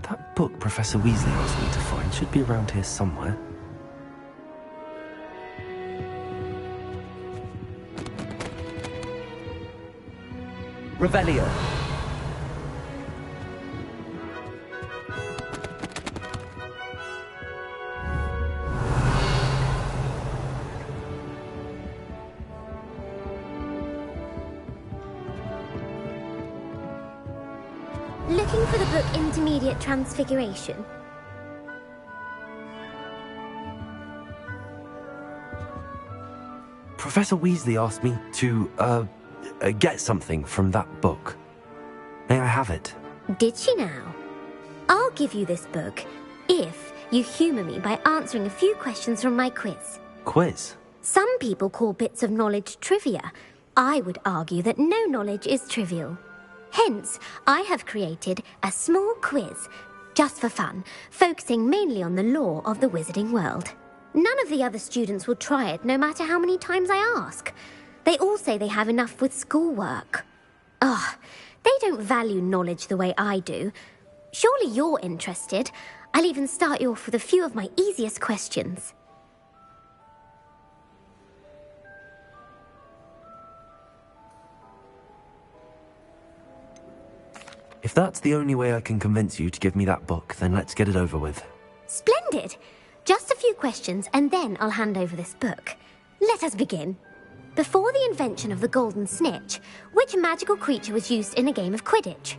That book Professor Weasley asked me to find should be around here somewhere. Revelio. Looking for the book Intermediate Transfiguration? Professor Weasley asked me to, get something from that book. May I have it? Did she now? I'll give you this book if you humour me by answering a few questions from my quiz. Quiz? Some people call bits of knowledge trivia. I would argue that no knowledge is trivial. Hence, I have created a small quiz, just for fun, focusing mainly on the lore of the wizarding world. None of the other students will try it, no matter how many times I ask. They all say they have enough with schoolwork. Ugh, they don't value knowledge the way I do. Surely you're interested. I'll even start you off with a few of my easiest questions. If that's the only way I can convince you to give me that book, then let's get it over with. Splendid! Just a few questions, and then I'll hand over this book. Let us begin. Before the invention of the golden snitch, which magical creature was used in a game of Quidditch?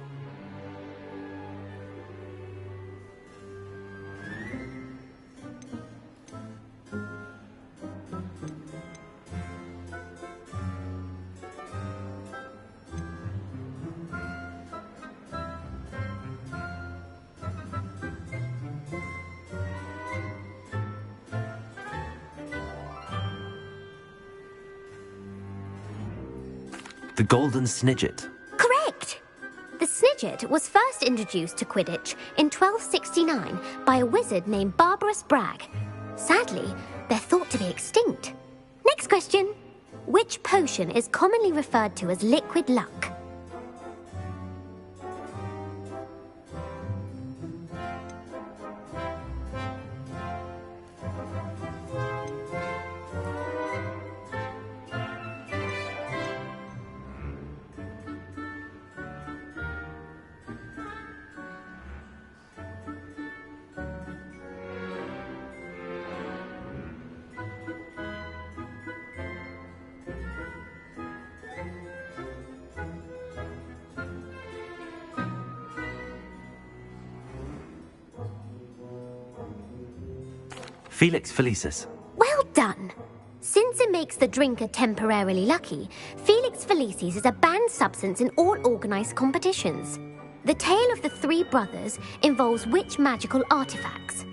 The Golden Snidget. Correct! The Snidget was first introduced to Quidditch in 1269 by a wizard named Barbarous Bragg. Sadly, they're thought to be extinct. Next question. Which potion is commonly referred to as liquid luck? Felix Felicis. Well done! Since it makes the drinker temporarily lucky, Felix Felicis is a banned substance in all organised competitions. The tale of the three brothers involves which magical artifacts?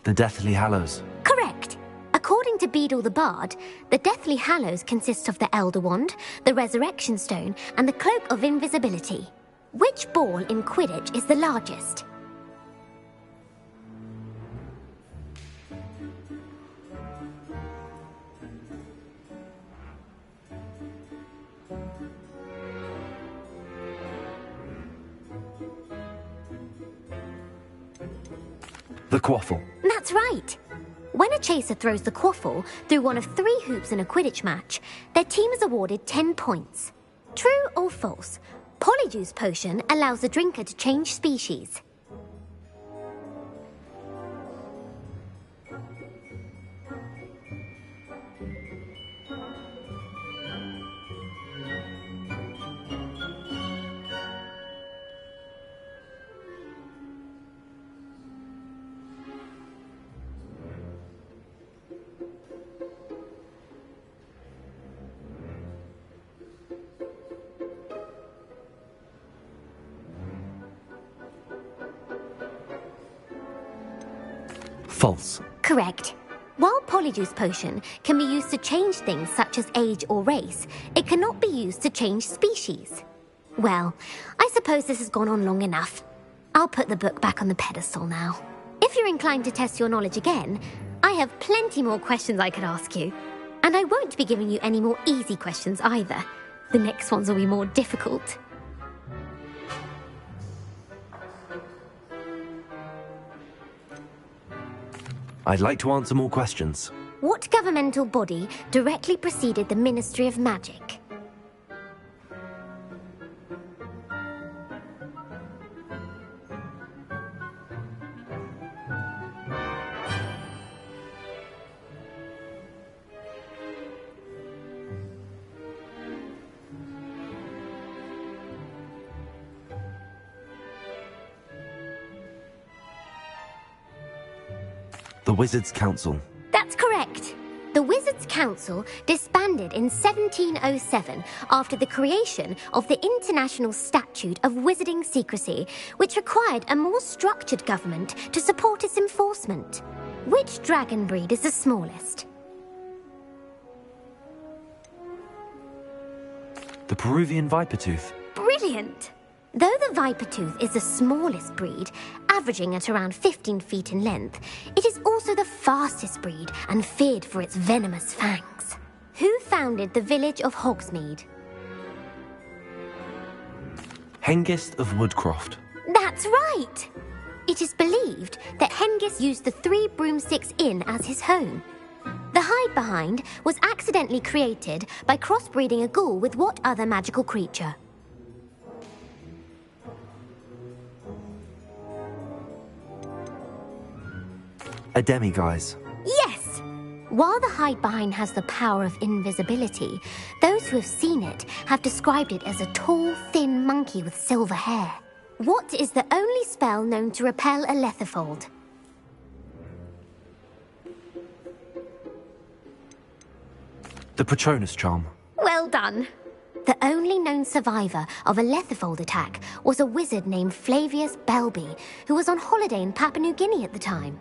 The Deathly Hallows. Correct. According to Beadle the Bard, the Deathly Hallows consist of the Elder Wand, the Resurrection Stone, and the Cloak of Invisibility. Which ball in Quidditch is the largest? The Quaffle. That's right. When a chaser throws the quaffle through one of 3 hoops in a Quidditch match, their team is awarded 10 points. True or false? Polyjuice Potion allows the drinker to change species. False. Correct. While Polyjuice Potion can be used to change things such as age or race, it cannot be used to change species. Well, I suppose this has gone on long enough. I'll put the book back on the pedestal now. If you're inclined to test your knowledge again, I have plenty more questions I could ask you. And I won't be giving you any more easy questions either. The next ones will be more difficult. I'd like to answer more questions. What governmental body directly preceded the Ministry of Magic? The Wizards' Council. That's correct. The Wizards' Council disbanded in 1707 after the creation of the International Statute of Wizarding Secrecy, which required a more structured government to support its enforcement. Which dragon breed is the smallest? The Peruvian Vipertooth. Brilliant! Though the Vipertooth is the smallest breed, averaging at around 15 feet in length, it is also the fastest breed and feared for its venomous fangs. Who founded the village of Hogsmeade? Hengist of Woodcroft. That's right! It is believed that Hengist used the 3 Broomsticks Inn as his home. The Hide-Behind was accidentally created by crossbreeding a ghoul with what other magical creature? A demiguise. Yes! While the Hide-Behind has the power of invisibility, those who have seen it have described it as a tall, thin monkey with silver hair. What is the only spell known to repel a Lethifold? The Patronus Charm. Well done. The only known survivor of a Lethifold attack was a wizard named Flavius Belby, who was on holiday in Papua New Guinea at the time.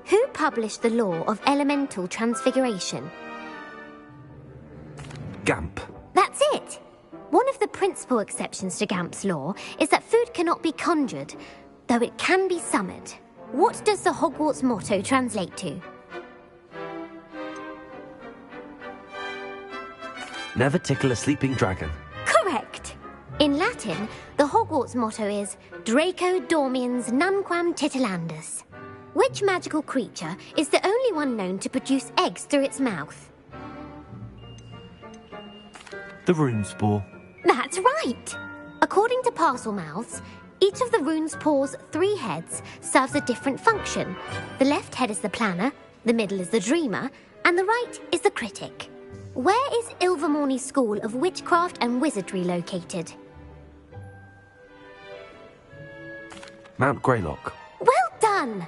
Who published the law of elemental transfiguration? Gamp. That's it! One of the principal exceptions to Gamp's law is that food cannot be conjured, though it can be summoned. What does the Hogwarts motto translate to? Never tickle a sleeping dragon. Correct! In Latin, the Hogwarts motto is Draco Dormiens Nunquam Titilandus. Which magical creature is the only one known to produce eggs through its mouth? The Runespore. That's right! According to Parselmouths, each of the Runespore's 3 heads serves a different function. The left head is the planner, the middle is the dreamer, and the right is the critic. Where is Ilvermorny School of Witchcraft and Wizardry located? Mount Greylock. Well done!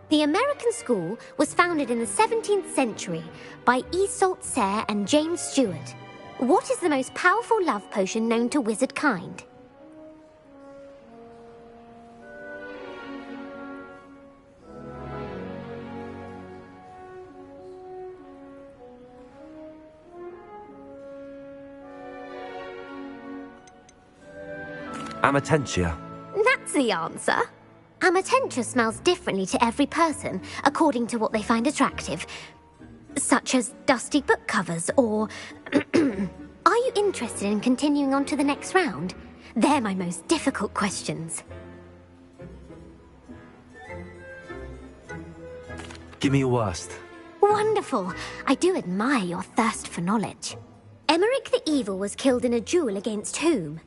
The American school was founded in the 17th century by Iseult Sayre and James Stewart. What is the most powerful love potion known to wizard kind? Amatentia. That's the answer. Amatentia smells differently to every person, according to what they find attractive. Such as dusty book covers, or... Are you interested in continuing on to the next round? They're my most difficult questions. Give me your worst. Wonderful. I do admire your thirst for knowledge. Emmerich the Evil was killed in a duel against whom?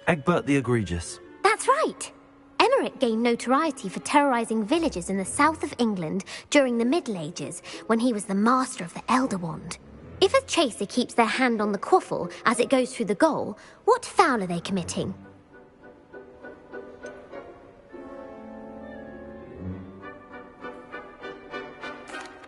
Egbert the Egregious. That's right. Emmerich gained notoriety for terrorizing villages in the south of England during the Middle Ages, when he was the master of the Elder Wand. If a chaser keeps their hand on the quaffle as it goes through the goal, what foul are they committing?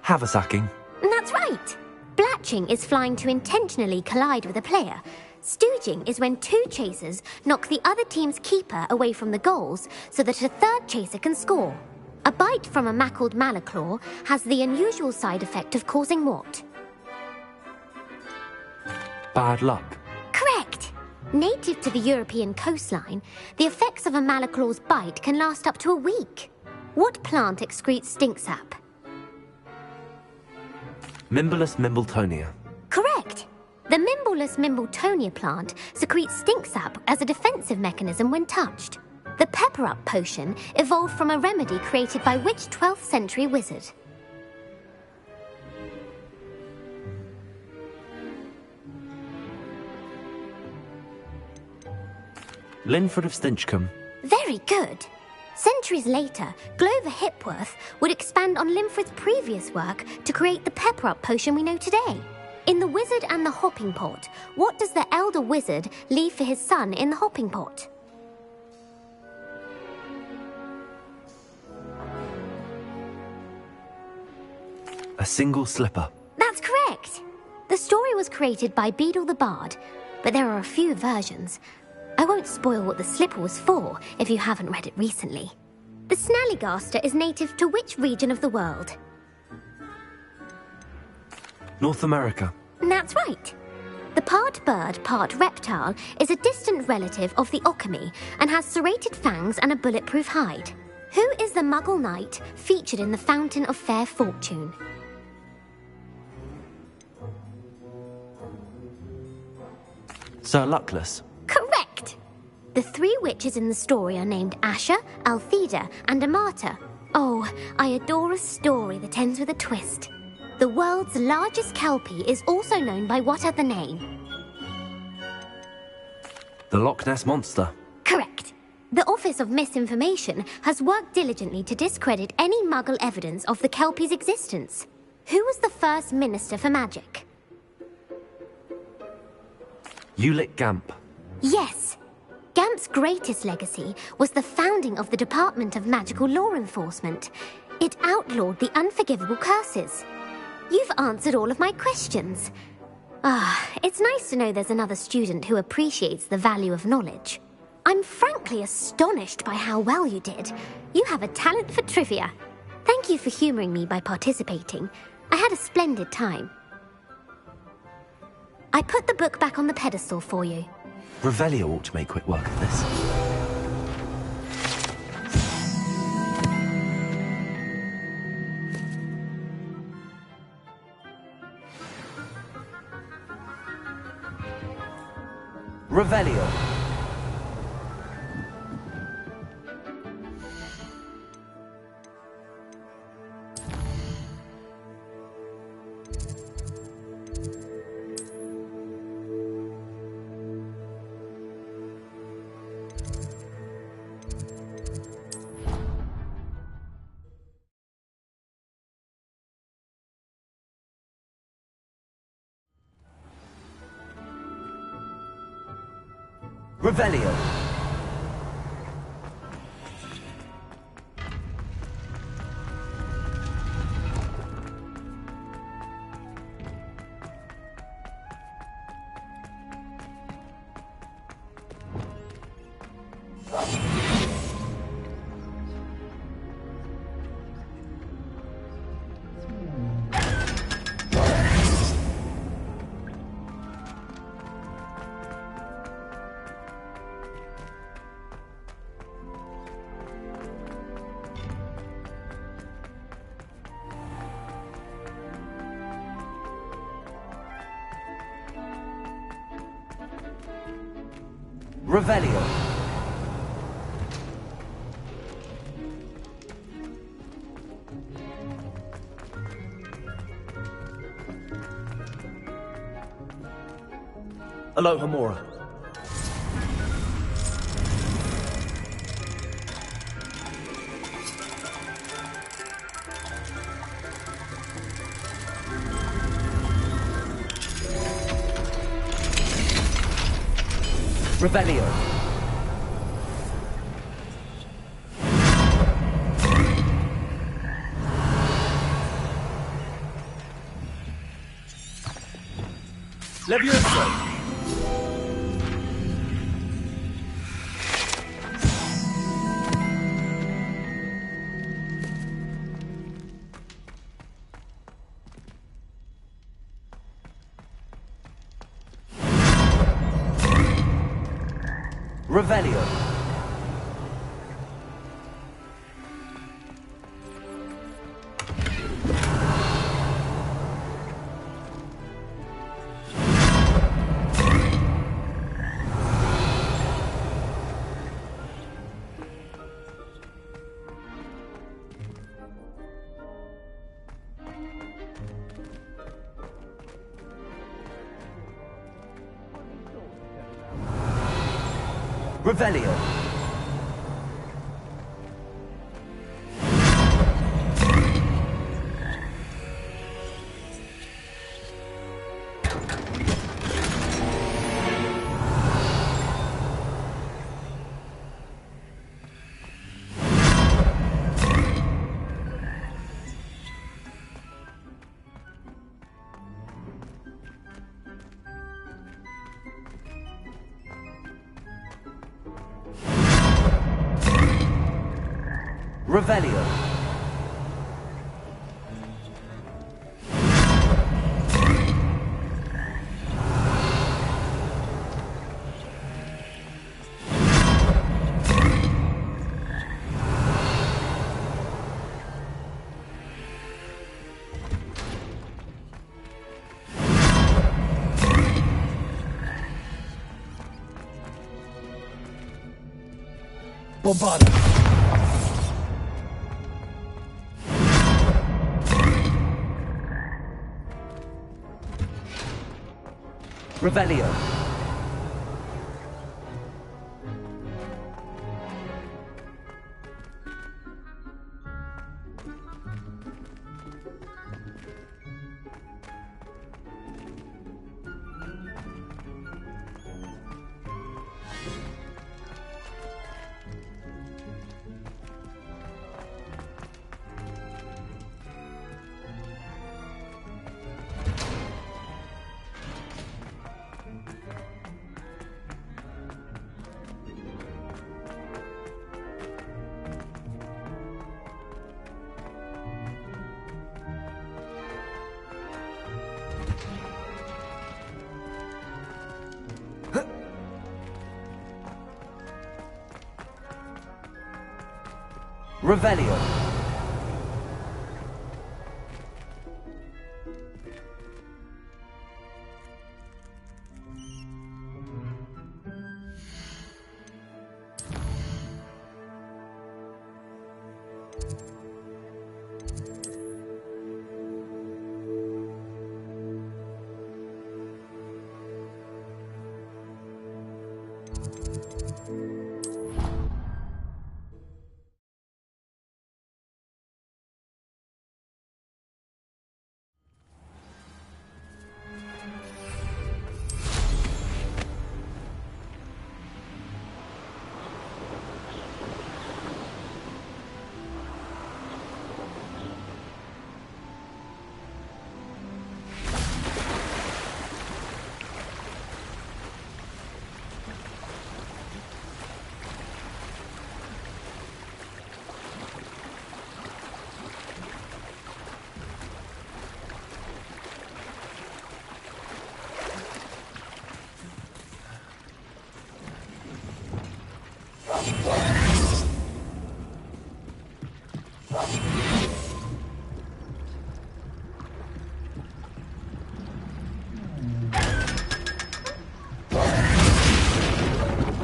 Haversacking. That's right. Blatching is flying to intentionally collide with a player. Stooging is when two chasers knock the other team's keeper away from the goals so that a third chaser can score. A bite from a mackled malaclaw has the unusual side effect of causing what? Bad luck. Correct. Native to the European coastline, the effects of a malaclaw's bite can last up to a week. What plant excretes stink sap? Mimbolus mimbletonia. Correct. The Mimbolus mimbletonia plant secretes stink sap as a defensive mechanism when touched. The pepper-up potion evolved from a remedy created by which 12th century wizard? Linford of Stinchcombe. Very good. Centuries later, Glover Hipworth would expand on Linford's previous work to create the pepper-up potion we know today. In The Wizard and the Hopping Pot, what does the elder wizard leave for his son in the hopping pot? A single slipper. That's correct. The story was created by Beadle the Bard, but there are a few versions. I won't spoil what the slipper was for if you haven't read it recently. The Snallygaster is native to which region of the world? North America. That's right. The part bird, part reptile is a distant relative of the Occamy and has serrated fangs and a bulletproof hide. Who is the Muggle knight featured in the Fountain of Fair Fortune? Sir Luckless. Correct! The three witches in the story are named Asha, Altheda, and Amata. Oh, I adore a story that ends with a twist. The world's largest kelpie is also known by what other name? The Loch Ness Monster. Correct. The Office of Misinformation has worked diligently to discredit any Muggle evidence of the kelpie's existence. Who was the first Minister for Magic? Ulick Gamp. Yes. Gamp's greatest legacy was the founding of the Department of Magical Law Enforcement. It outlawed the unforgivable curses. You've answered all of my questions. It's nice to know there's another student who appreciates the value of knowledge. I'm frankly astonished by how well you did. You have a talent for trivia. Thank you for humouring me by participating. I had a splendid time. I put the book back on the pedestal for you. Revelio ought to make quick work of this. Revelio. Revelio. Revelio. Alohomora. Revelio. Levioso. Revelio. Revelio. Revelio. Bombarda. Revelio. Revelio.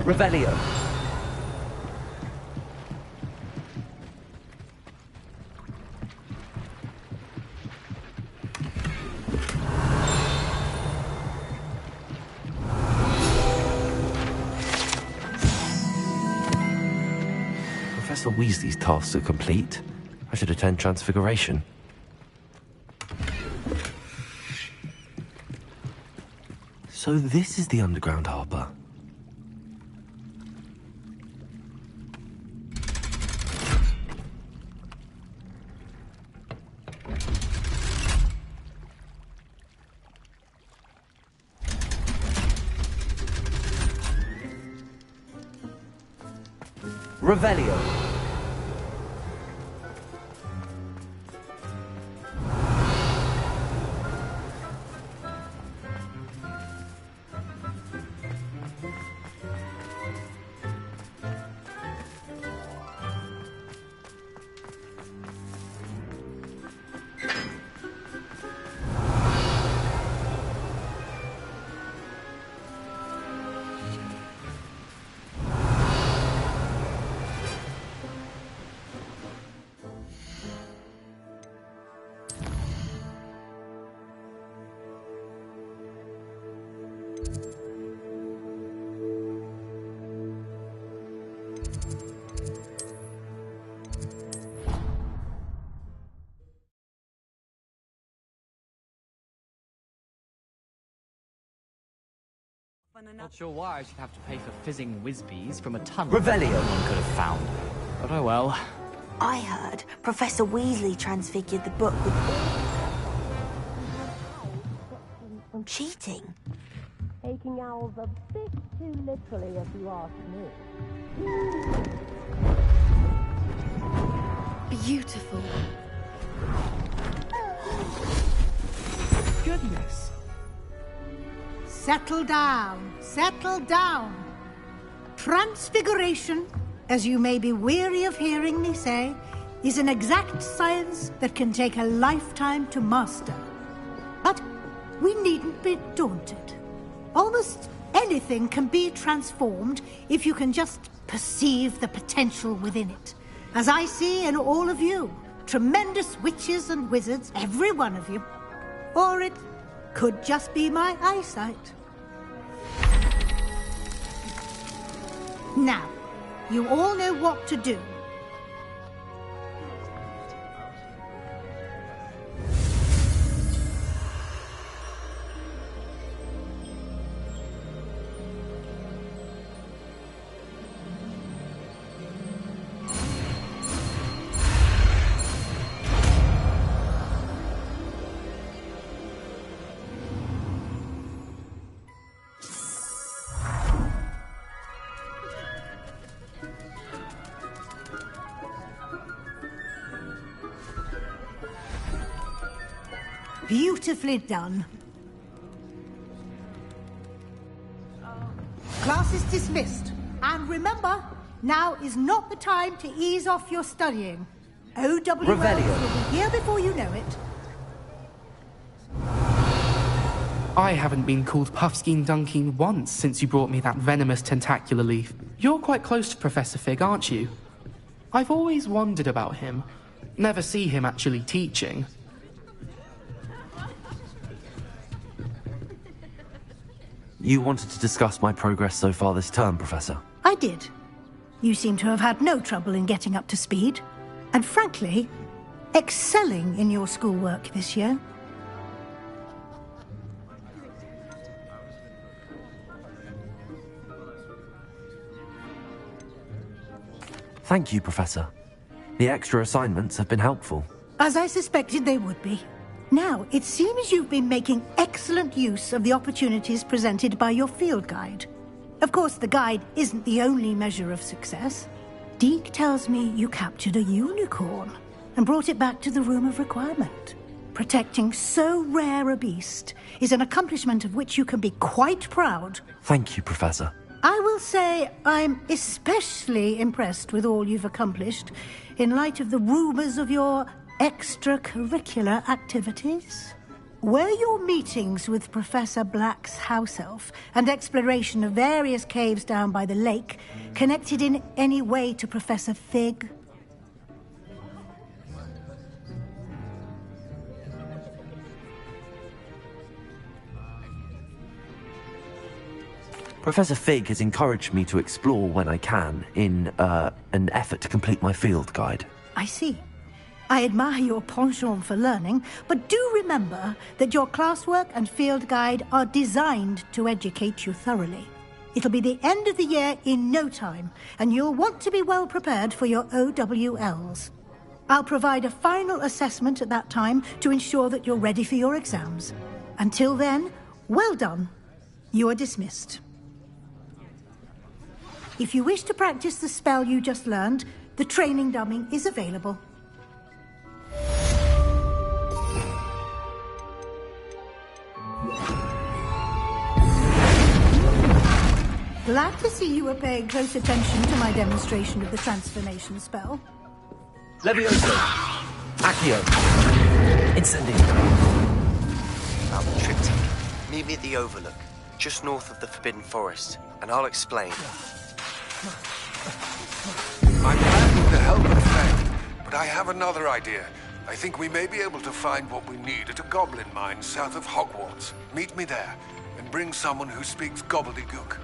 Revelio. Professor Weasley's tasks are complete. I should attend Transfiguration. So this is the underground harbour. Revelio. Not sure why I should have to pay for fizzing whiz-bees from a tunnel Revelio. one could have found. But oh well. I heard Professor Weasley transfigured the book with all cheating. Taking owls a bit too literally, if you ask me. Beautiful. Goodness. Settle down, settle down. Transfiguration, as you may be weary of hearing me say, is an exact science that can take a lifetime to master. But we needn't be daunted. Almost anything can be transformed if you can just perceive the potential within it. As I see in all of you, tremendous witches and wizards, every one of you. Or it could just be my eyesight. Now, you all know what to do. Beautifully done. Class is dismissed. And remember, now is not the time to ease off your studying. O.W. Wells will be here before you know it. I haven't been called Puffskein Dunking once since you brought me that venomous tentacular leaf. You're quite close to Professor Fig, aren't you? I've always wondered about him. Never see him actually teaching. You wanted to discuss my progress so far this term, Professor? I did. You seem to have had no trouble in getting up to speed. And frankly, excelling in your schoolwork this year. Thank you, Professor. The extra assignments have been helpful. As I suspected they would be. Now, it seems you've been making excellent use of the opportunities presented by your field guide. Of course, the guide isn't the only measure of success. Deke tells me you captured a unicorn and brought it back to the Room of Requirement. Protecting so rare a beast is an accomplishment of which you can be quite proud. Thank you, Professor. I will say I'm especially impressed with all you've accomplished in light of the rumours of your extracurricular activities. Were your meetings with Professor Black's house elf and exploration of various caves down by the lake connected in any way to Professor Fig? Professor Fig has encouraged me to explore when I can in an effort to complete my field guide. I see. I admire your penchant for learning, but do remember that your classwork and field guide are designed to educate you thoroughly. It'll be the end of the year in no time, and you'll want to be well prepared for your OWLs. I'll provide a final assessment at that time to ensure that you're ready for your exams. Until then, well done. You are dismissed. If you wish to practice the spell you just learned, the training dummy is available. Glad to see you were paying close attention to my demonstration of the transformation spell. Levioso! Accio! Incendio! About the triptych. Meet me at the Overlook, just north of the Forbidden Forest, and I'll explain. I'm glad with the help of Fang, but I have another idea. I think we may be able to find what we need at a goblin mine south of Hogwarts. Meet me there, and bring someone who speaks gobbledygook.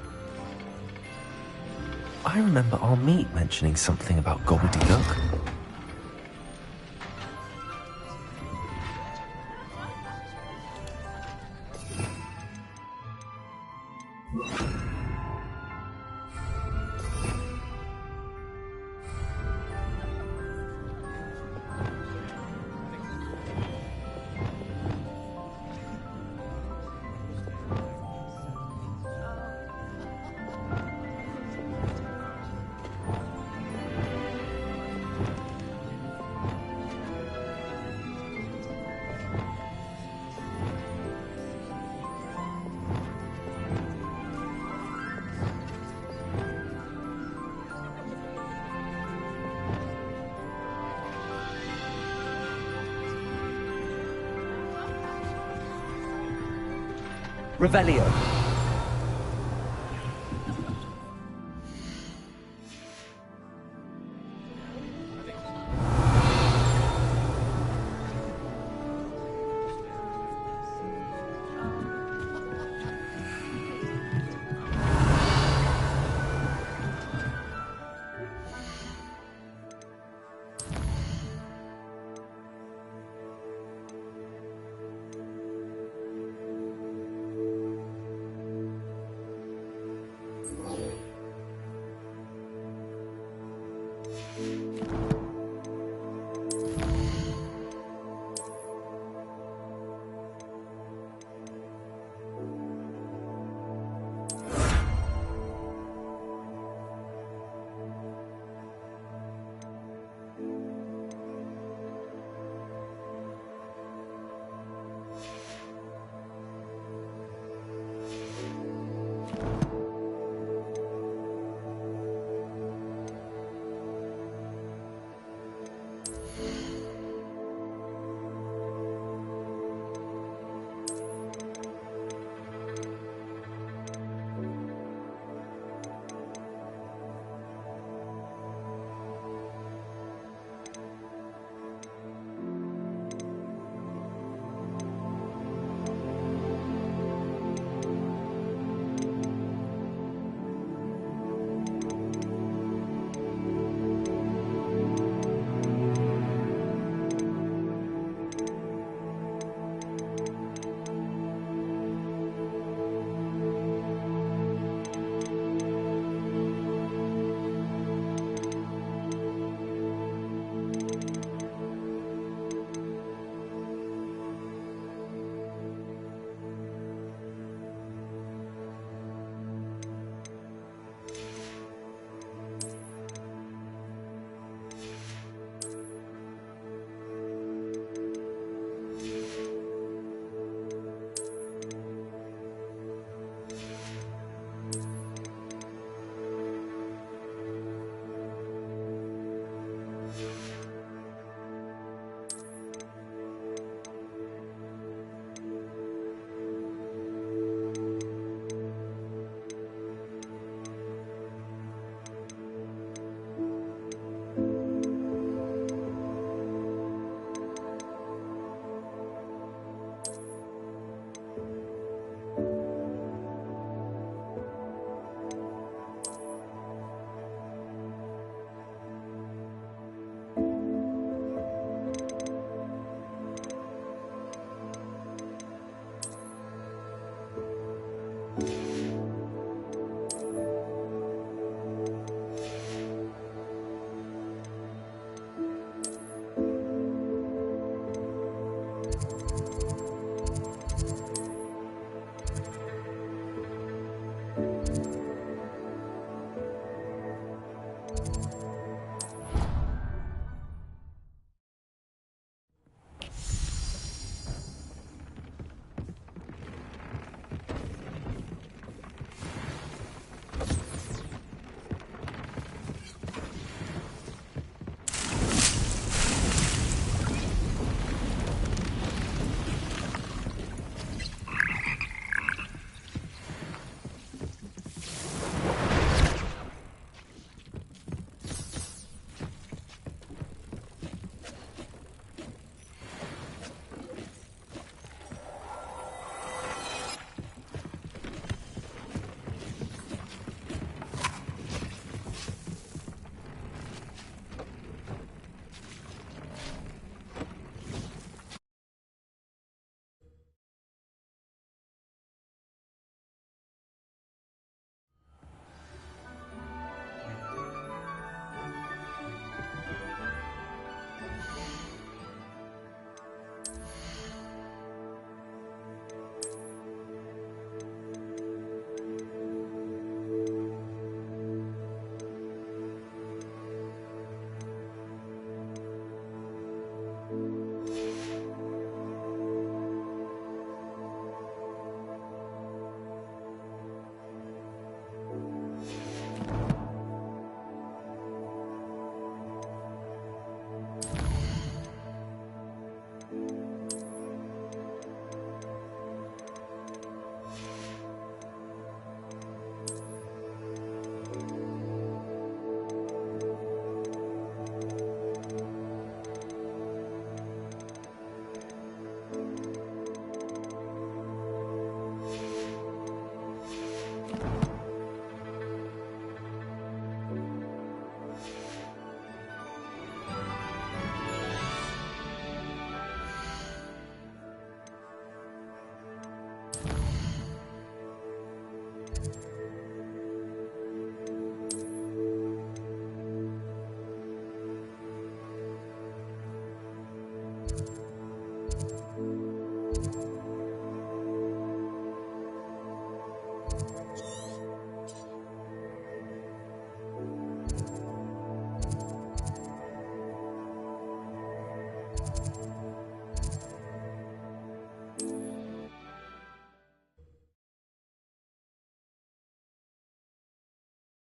I remember our meet mentioning something about gobbledygook. Revelio.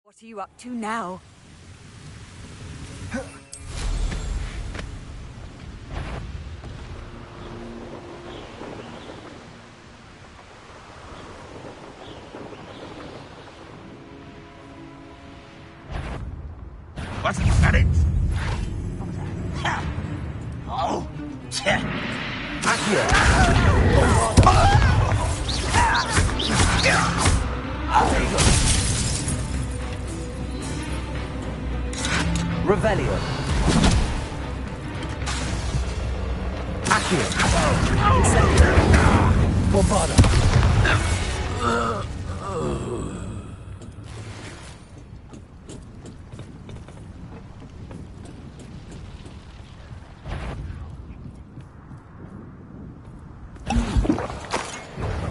What are you up to now? What's that it? Oh, Revelio. Accio. Bombarda.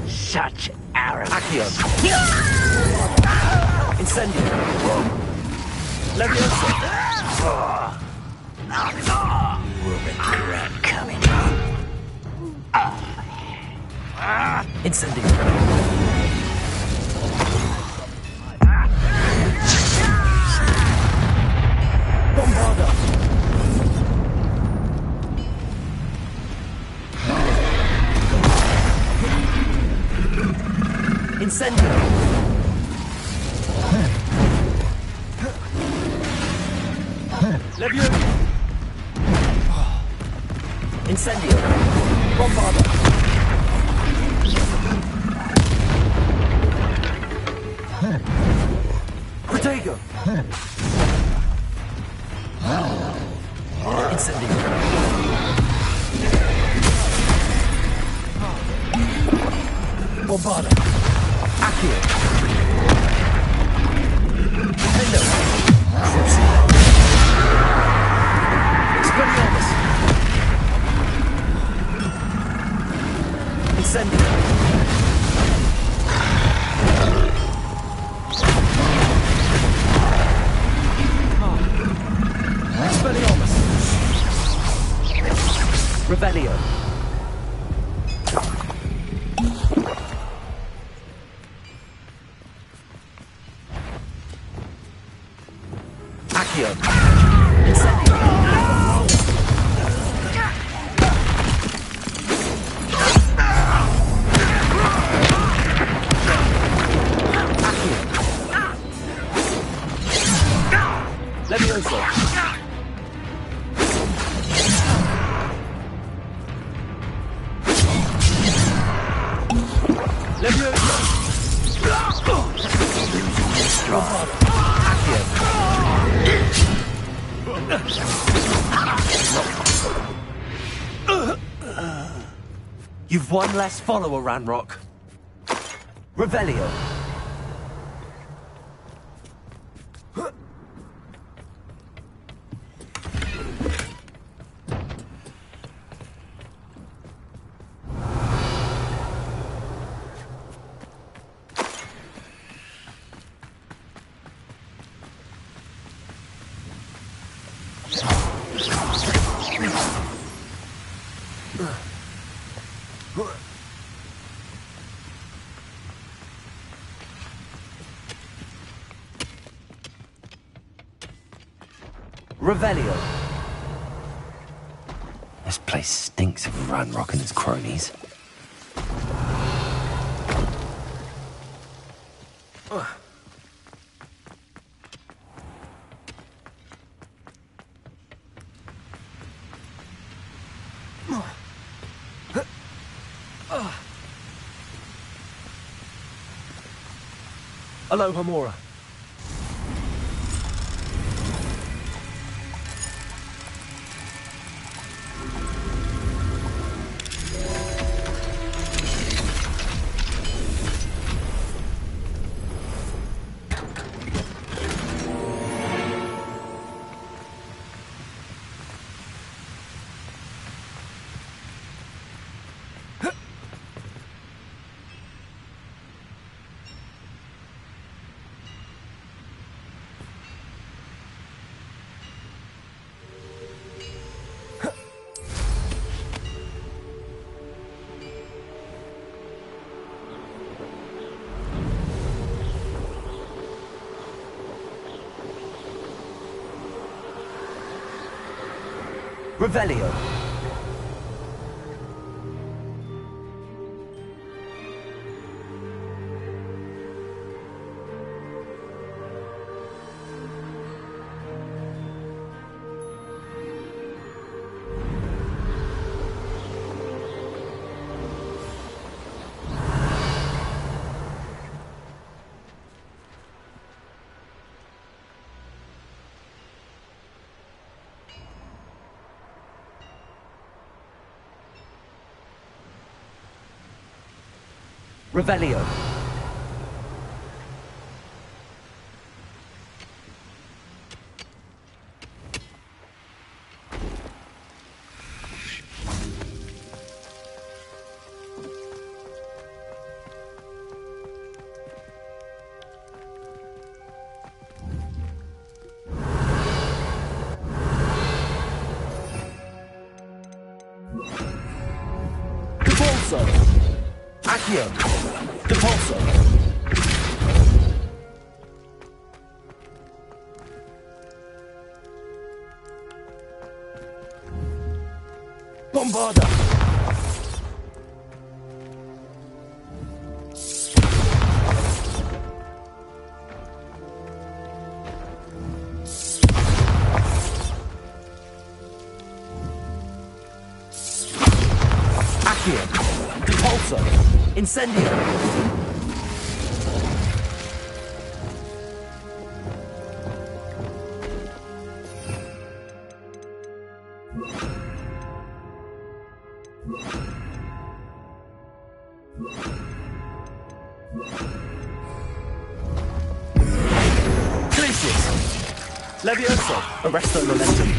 such arrogance. Accio. Incendio. Leviosa. You will regret coming. Incendio. Bombarda. Incendio. Leviosa. Incendio. Bombarda. Protego. Incendio. Bombarda. Accio. Nintendo. Expelliarmus. Incendio. Expelliarmus. Revelio. Accio. Incendio. Levioso. Levioso. You've one less follower, Ranrock. Revelio. Revelio. This place stinks of Ranrock and his cronies. Aloha Mora. Revelio. Revelio. Depulso. Accio. Depulso. Bombarda. Accio. Depulso. Incendio. Glacius. Levioso. Arresto momentum.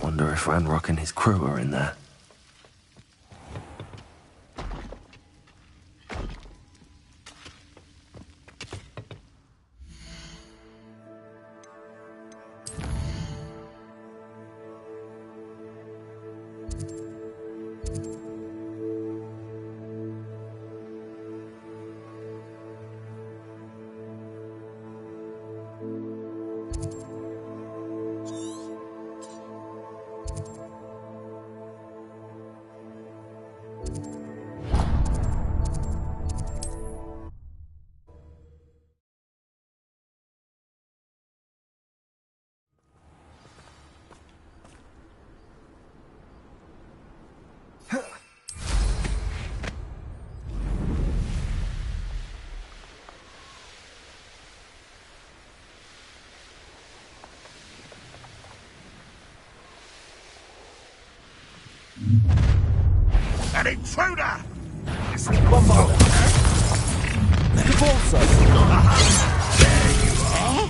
Wonder if Ranrock and his crew are in there. An intruder! Bombarda. Depulso. There you are!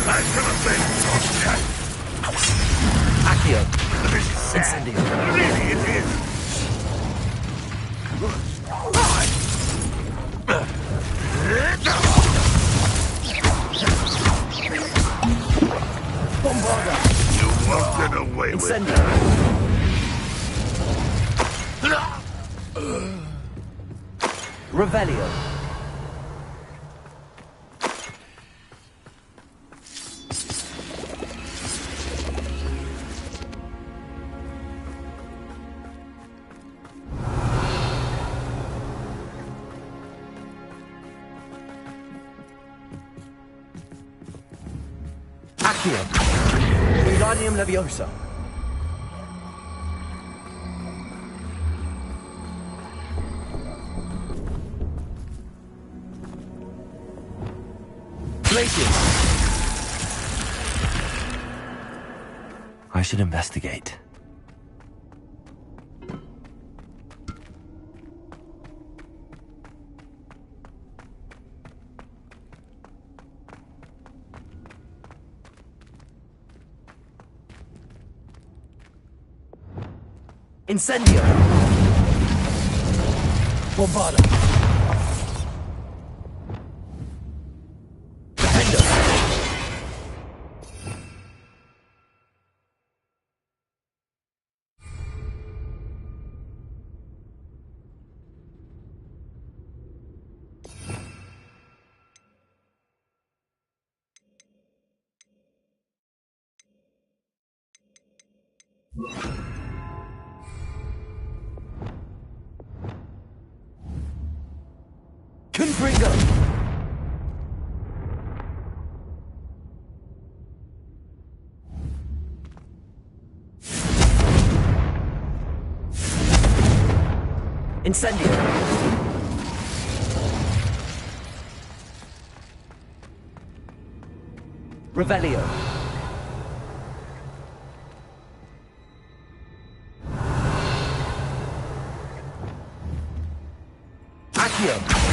That could have been... Accio. This is sad. Incendio. Really, it is. Bombarda. You won't get away with it. Incendio. Revelio. Accio. Wingardium Leviosa. Glacius. I should investigate. Incendio. Bombarda. Defendo. Confringo! Incendio! Revelio! Accio!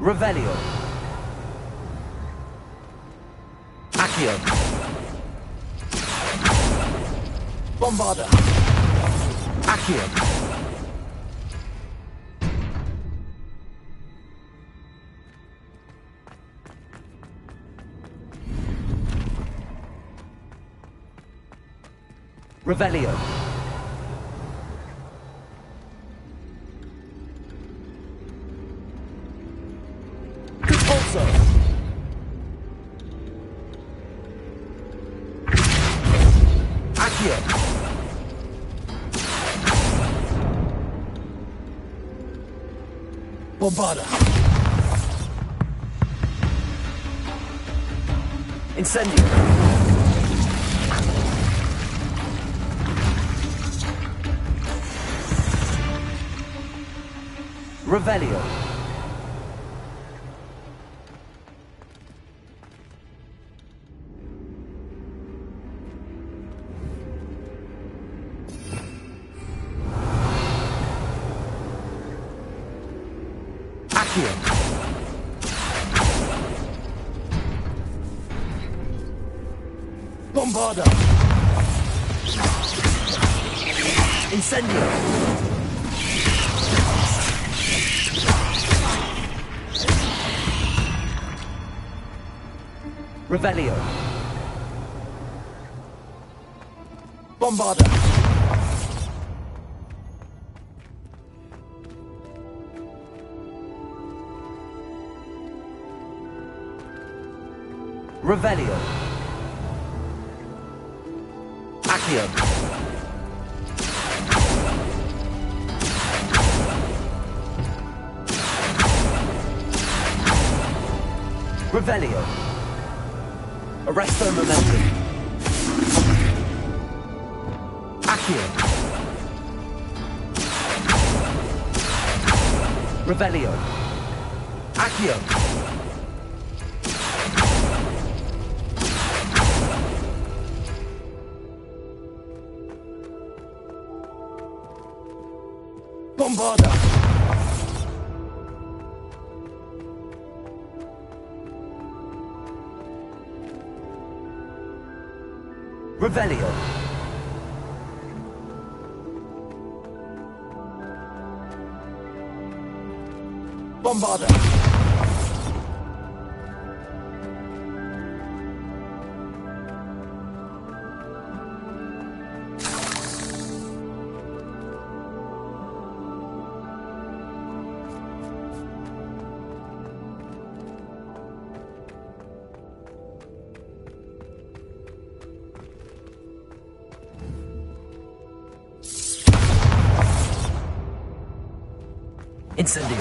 Revelio. Accio. Bombarda. Accio. Revelio. Expulso. Accio. Bombarda. Incendio. Revelio. Accio. Bombarda. Incendio. Revelio. Bombarda. Revelio. Accio. Revelio. Arresto momentum. Accio. Revelio. Accio. Bombarda. Revelio. Bombarda. Incendio.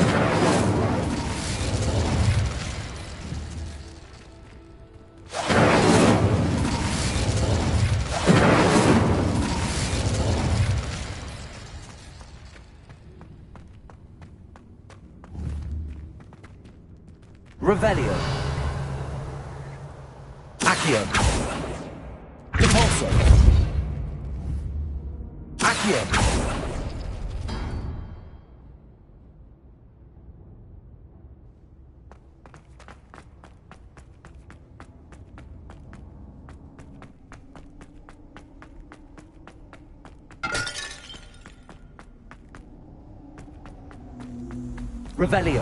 Revelio. Accio. Repulso. Accio. Revelio.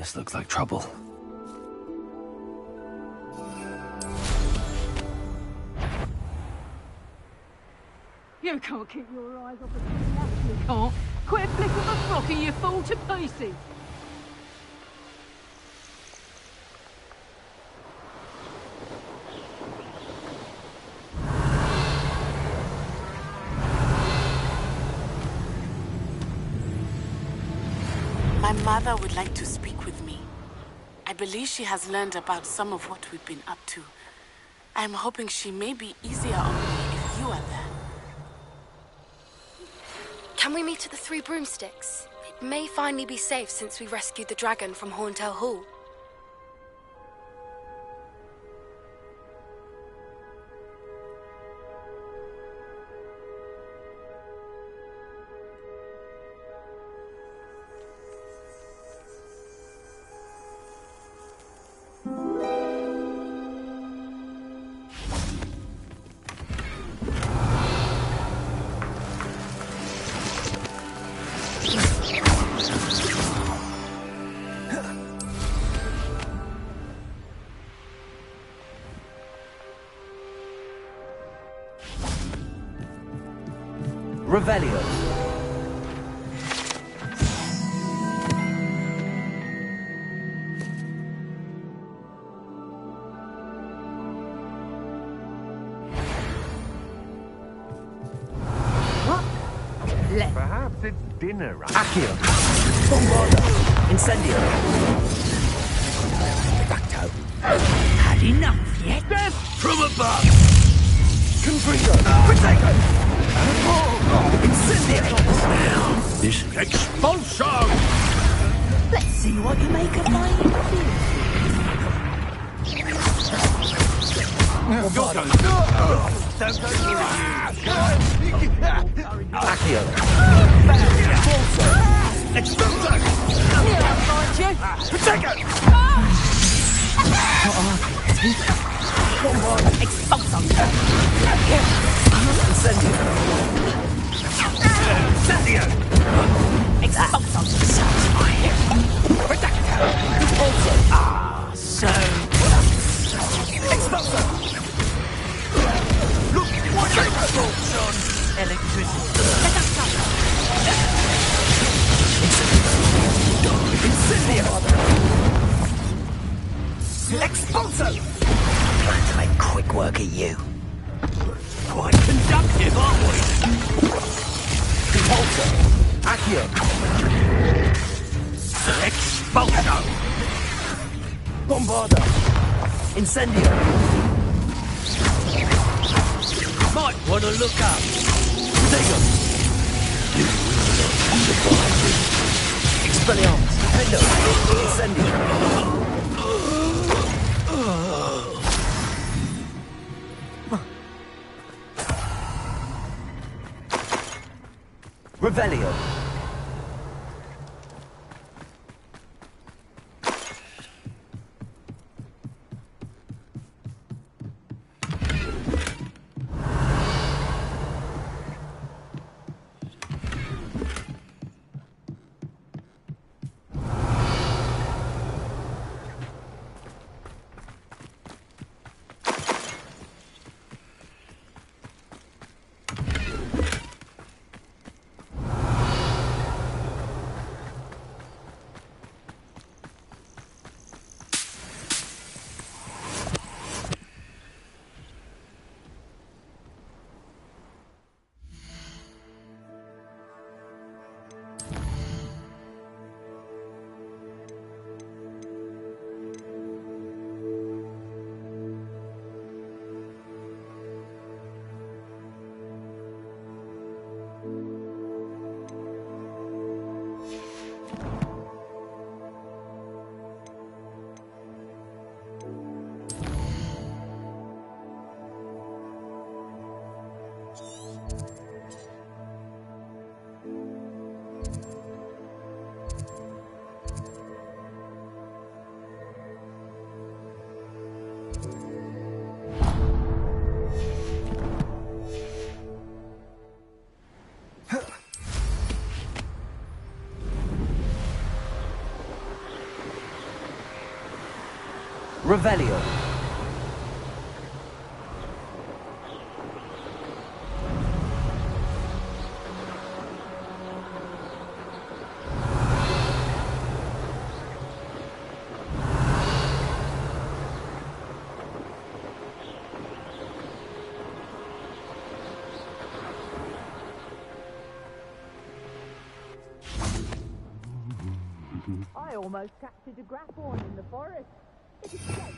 This looks like trouble. You can't keep your eyes off the that you can't. Quit a flick of a frock and you fall to pieces. My mother would like to speak with me. I believe she has learned about some of what we've been up to. I'm hoping she may be easier on me if you are there. Can we meet at the Three Broomsticks? It may finally be safe since we rescued the dragon from Horntail Hall. Revelio. Perhaps it's dinner, right? Accio. Bombarda. Incendio. Redacto. Had enough yet? Death from above. Confringo. Protego. Incendio. This expulso! Let's see what you make of my interview. Accio. Expulso! I'll find you. Protego! Expulso. Incendio. Incendio! Expulso. Redacto! Also. Ah, so. Expulso! Look! What expulsion? Electricity. Incendio. Expulso! Plan to make quick work of you. Quite conductive, aren't we? Compulso. Accio. Expulso! Bombarda. Incendio. Might want to look up. Protego. Expelliarmus. Pendo. Incendio. Revelio. Revelio. I almost captured a grapphorn in the forest. It escaped.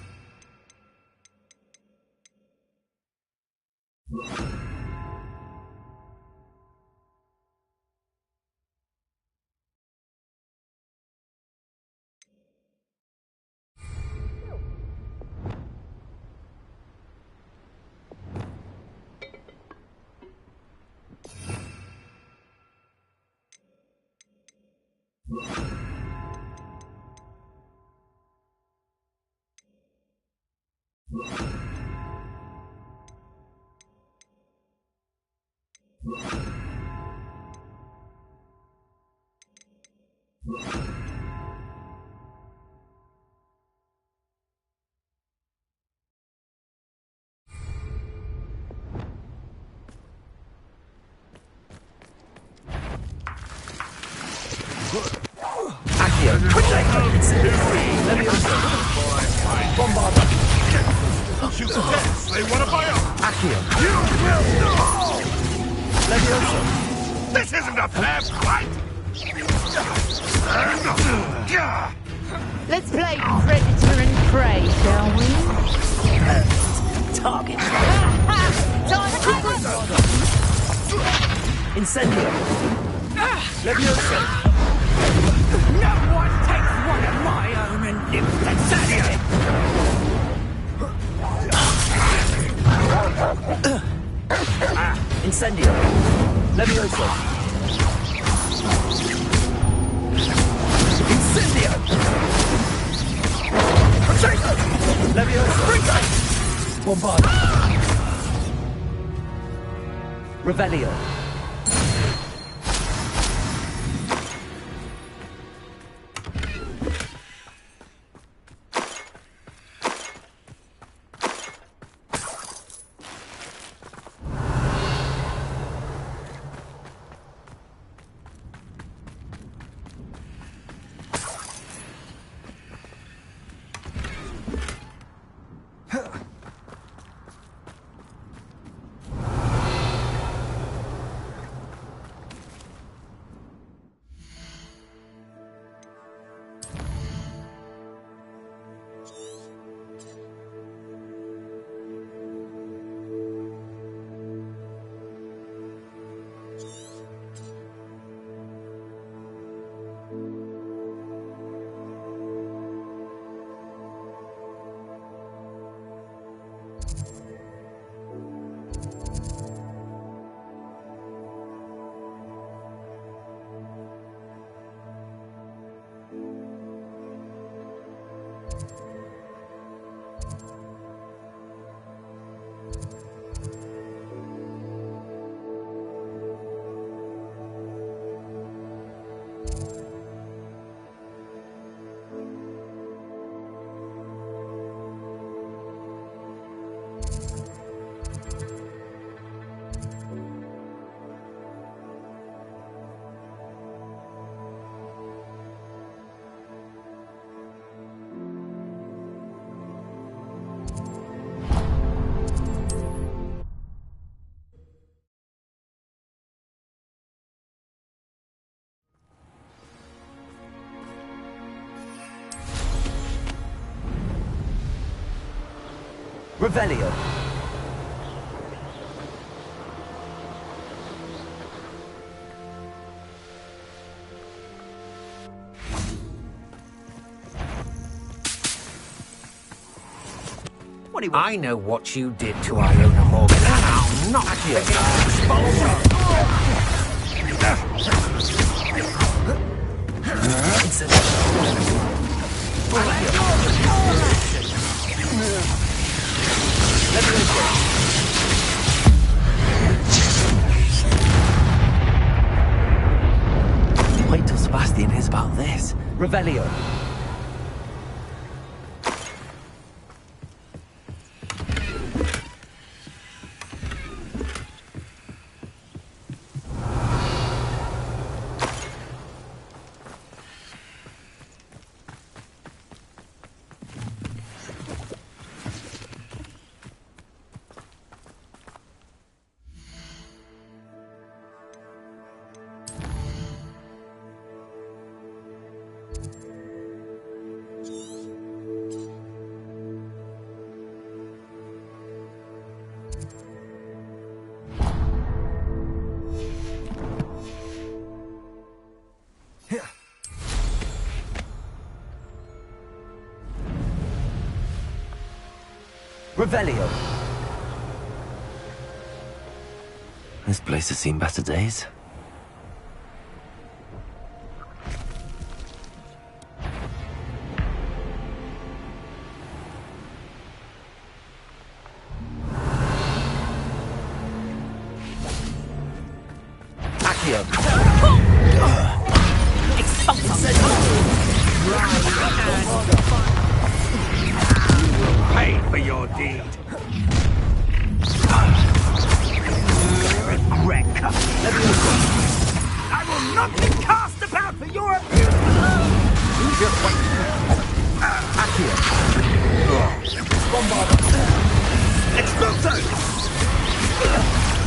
Accio, quickly! Levioso. Bombarda. Shoot the tents. They want to buy up. Accio. You will not. Levioso. This isn't a fair fight. Let's play predator and prey, shall we? Target. Time Incendio. Levioso. No one takes one of my own and lives to study it! Incendio. Levioso. Incendio. Levioso. Bombard. Revelio. Revelio. I know what you did to Iona Morgan, and I'll not get Wait till Sebastian hears about this. Revelio. Revelio. This place has seen better days. Accio. Pay for your deed. Regret coming. I will not be cast about for your abuse. Just wait. Accio. Expulso!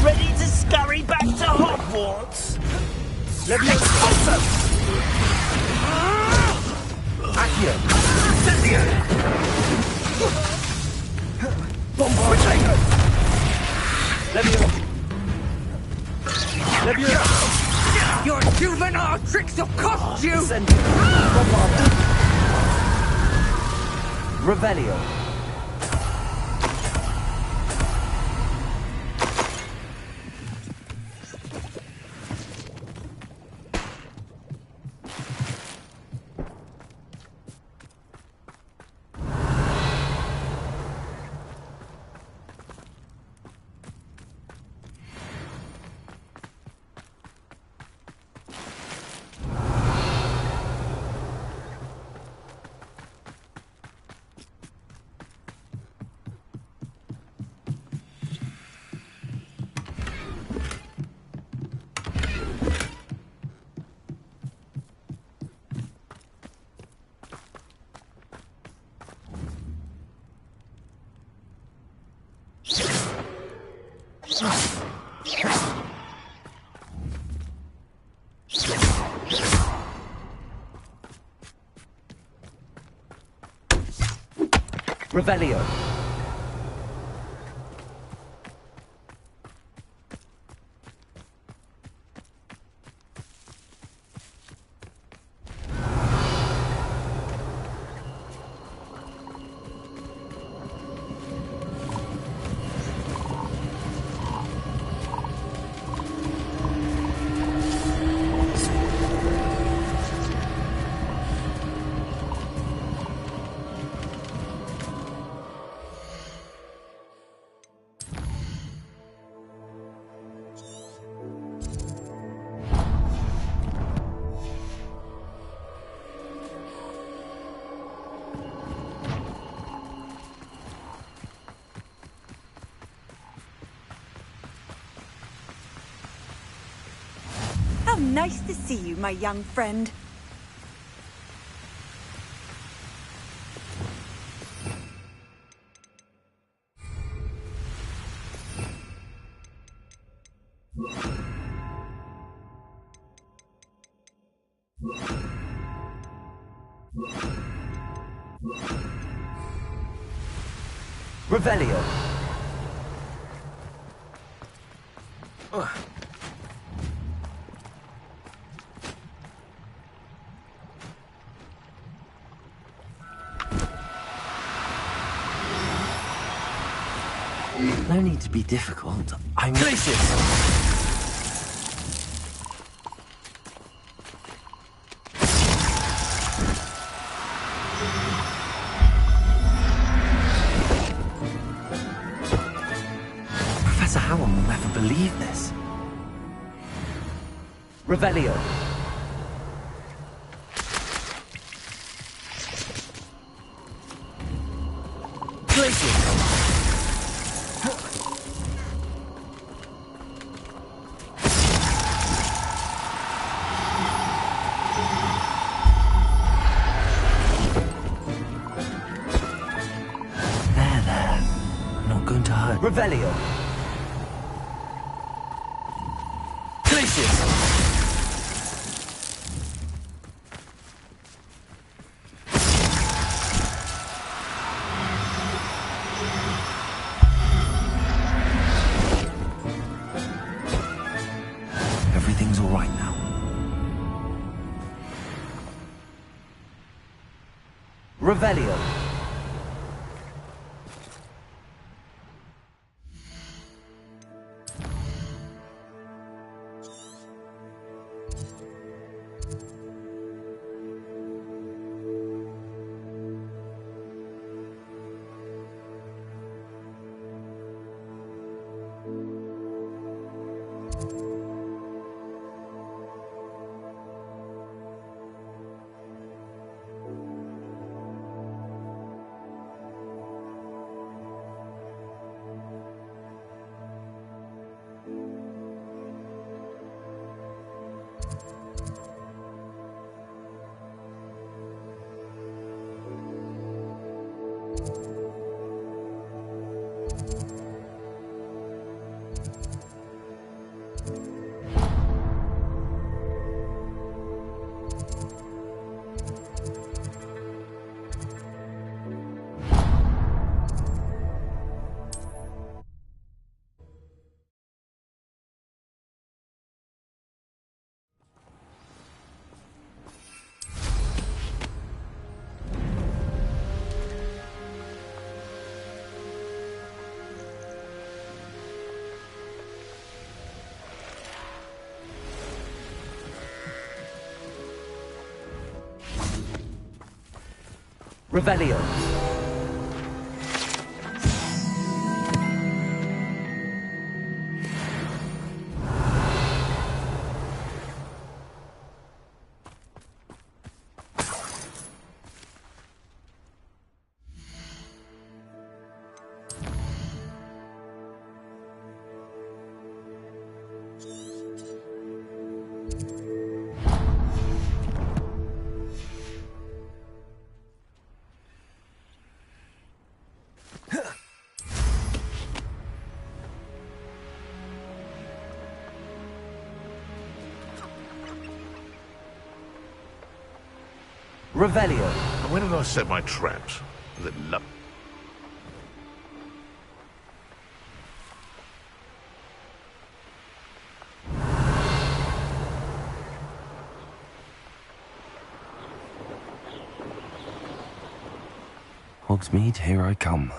Ready to scurry back to Hogwarts? Expulso! Accio. Bombardier! Levio. Your juvenile tricks will cost you! Revelio. Revelio. How nice to see you, my young friend. Revelio. No need to be difficult. I'm... Places! Professor Howell will never believe this. Revelio. Places! Revelio. Places. Everything's all right now. Revelio. Revelio. Revelio. And when did I set my traps? Was it luck? Hogsmeade, here I come.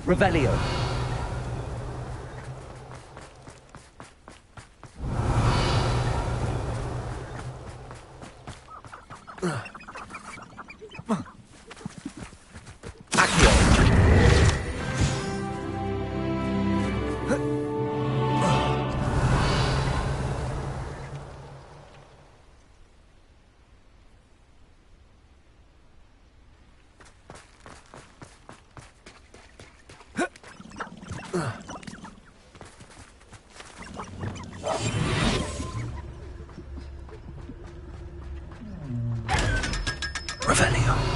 Revelio. Revelio.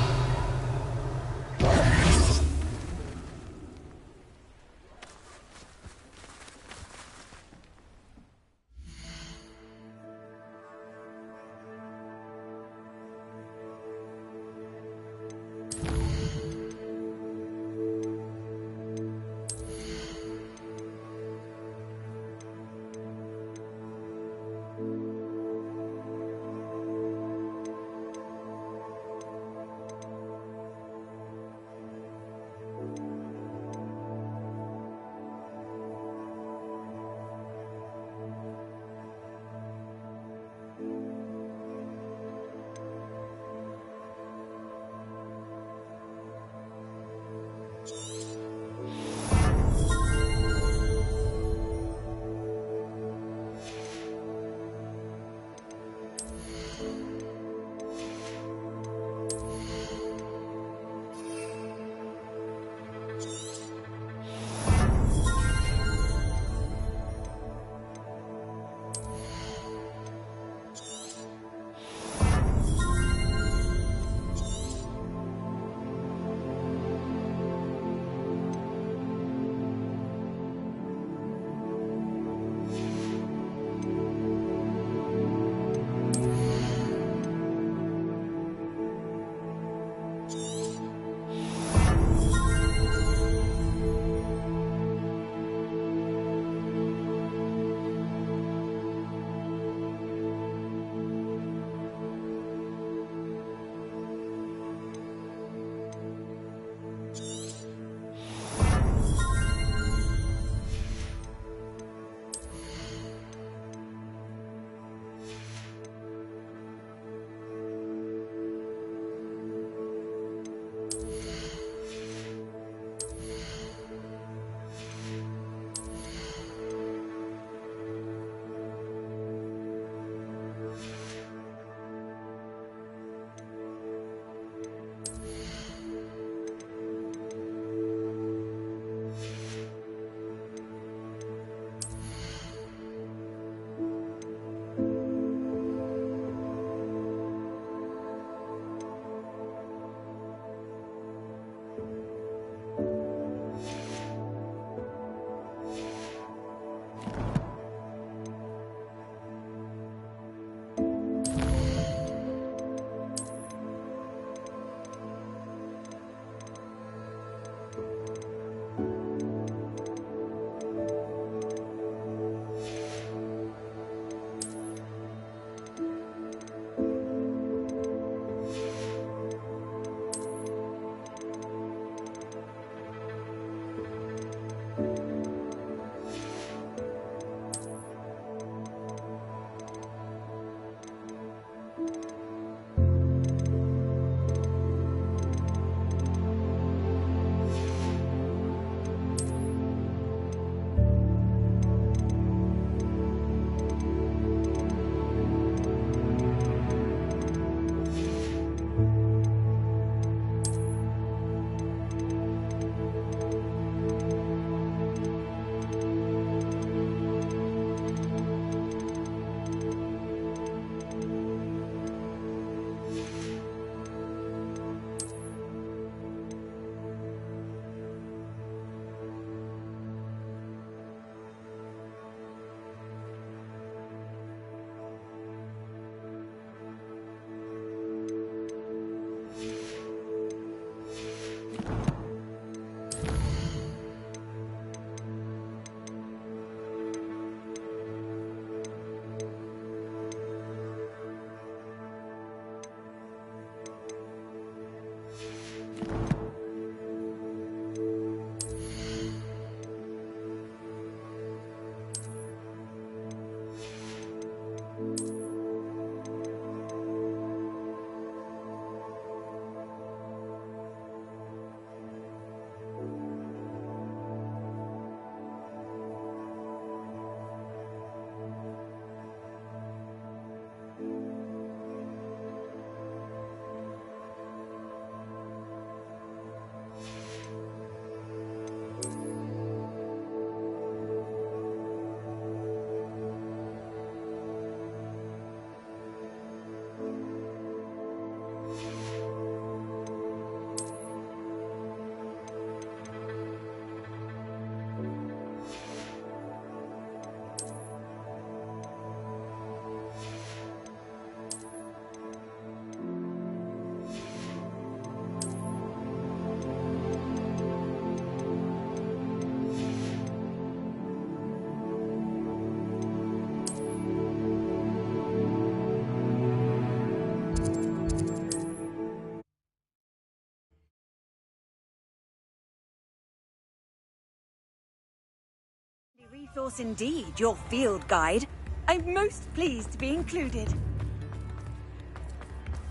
Resource indeed, your field guide. I'm most pleased to be included.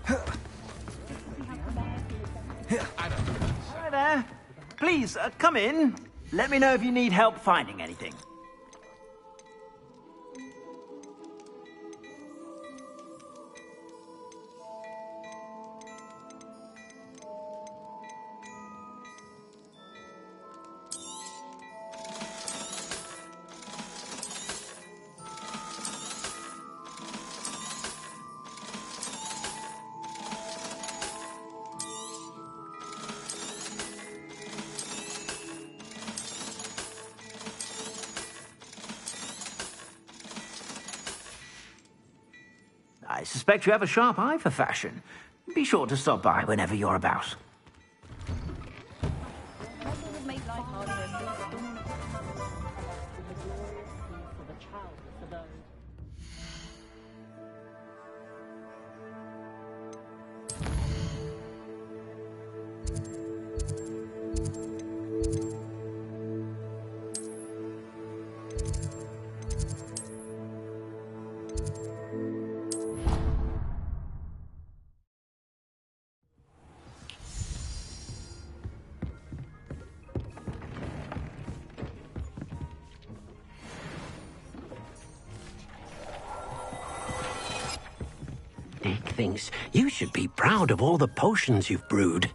Hi there. Please, come in. Let me know if you need help finding anything. I suspect you have a sharp eye for fashion. Be sure to stop by whenever you're about. Nick thinks you should be proud of all the potions you've brewed.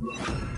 you.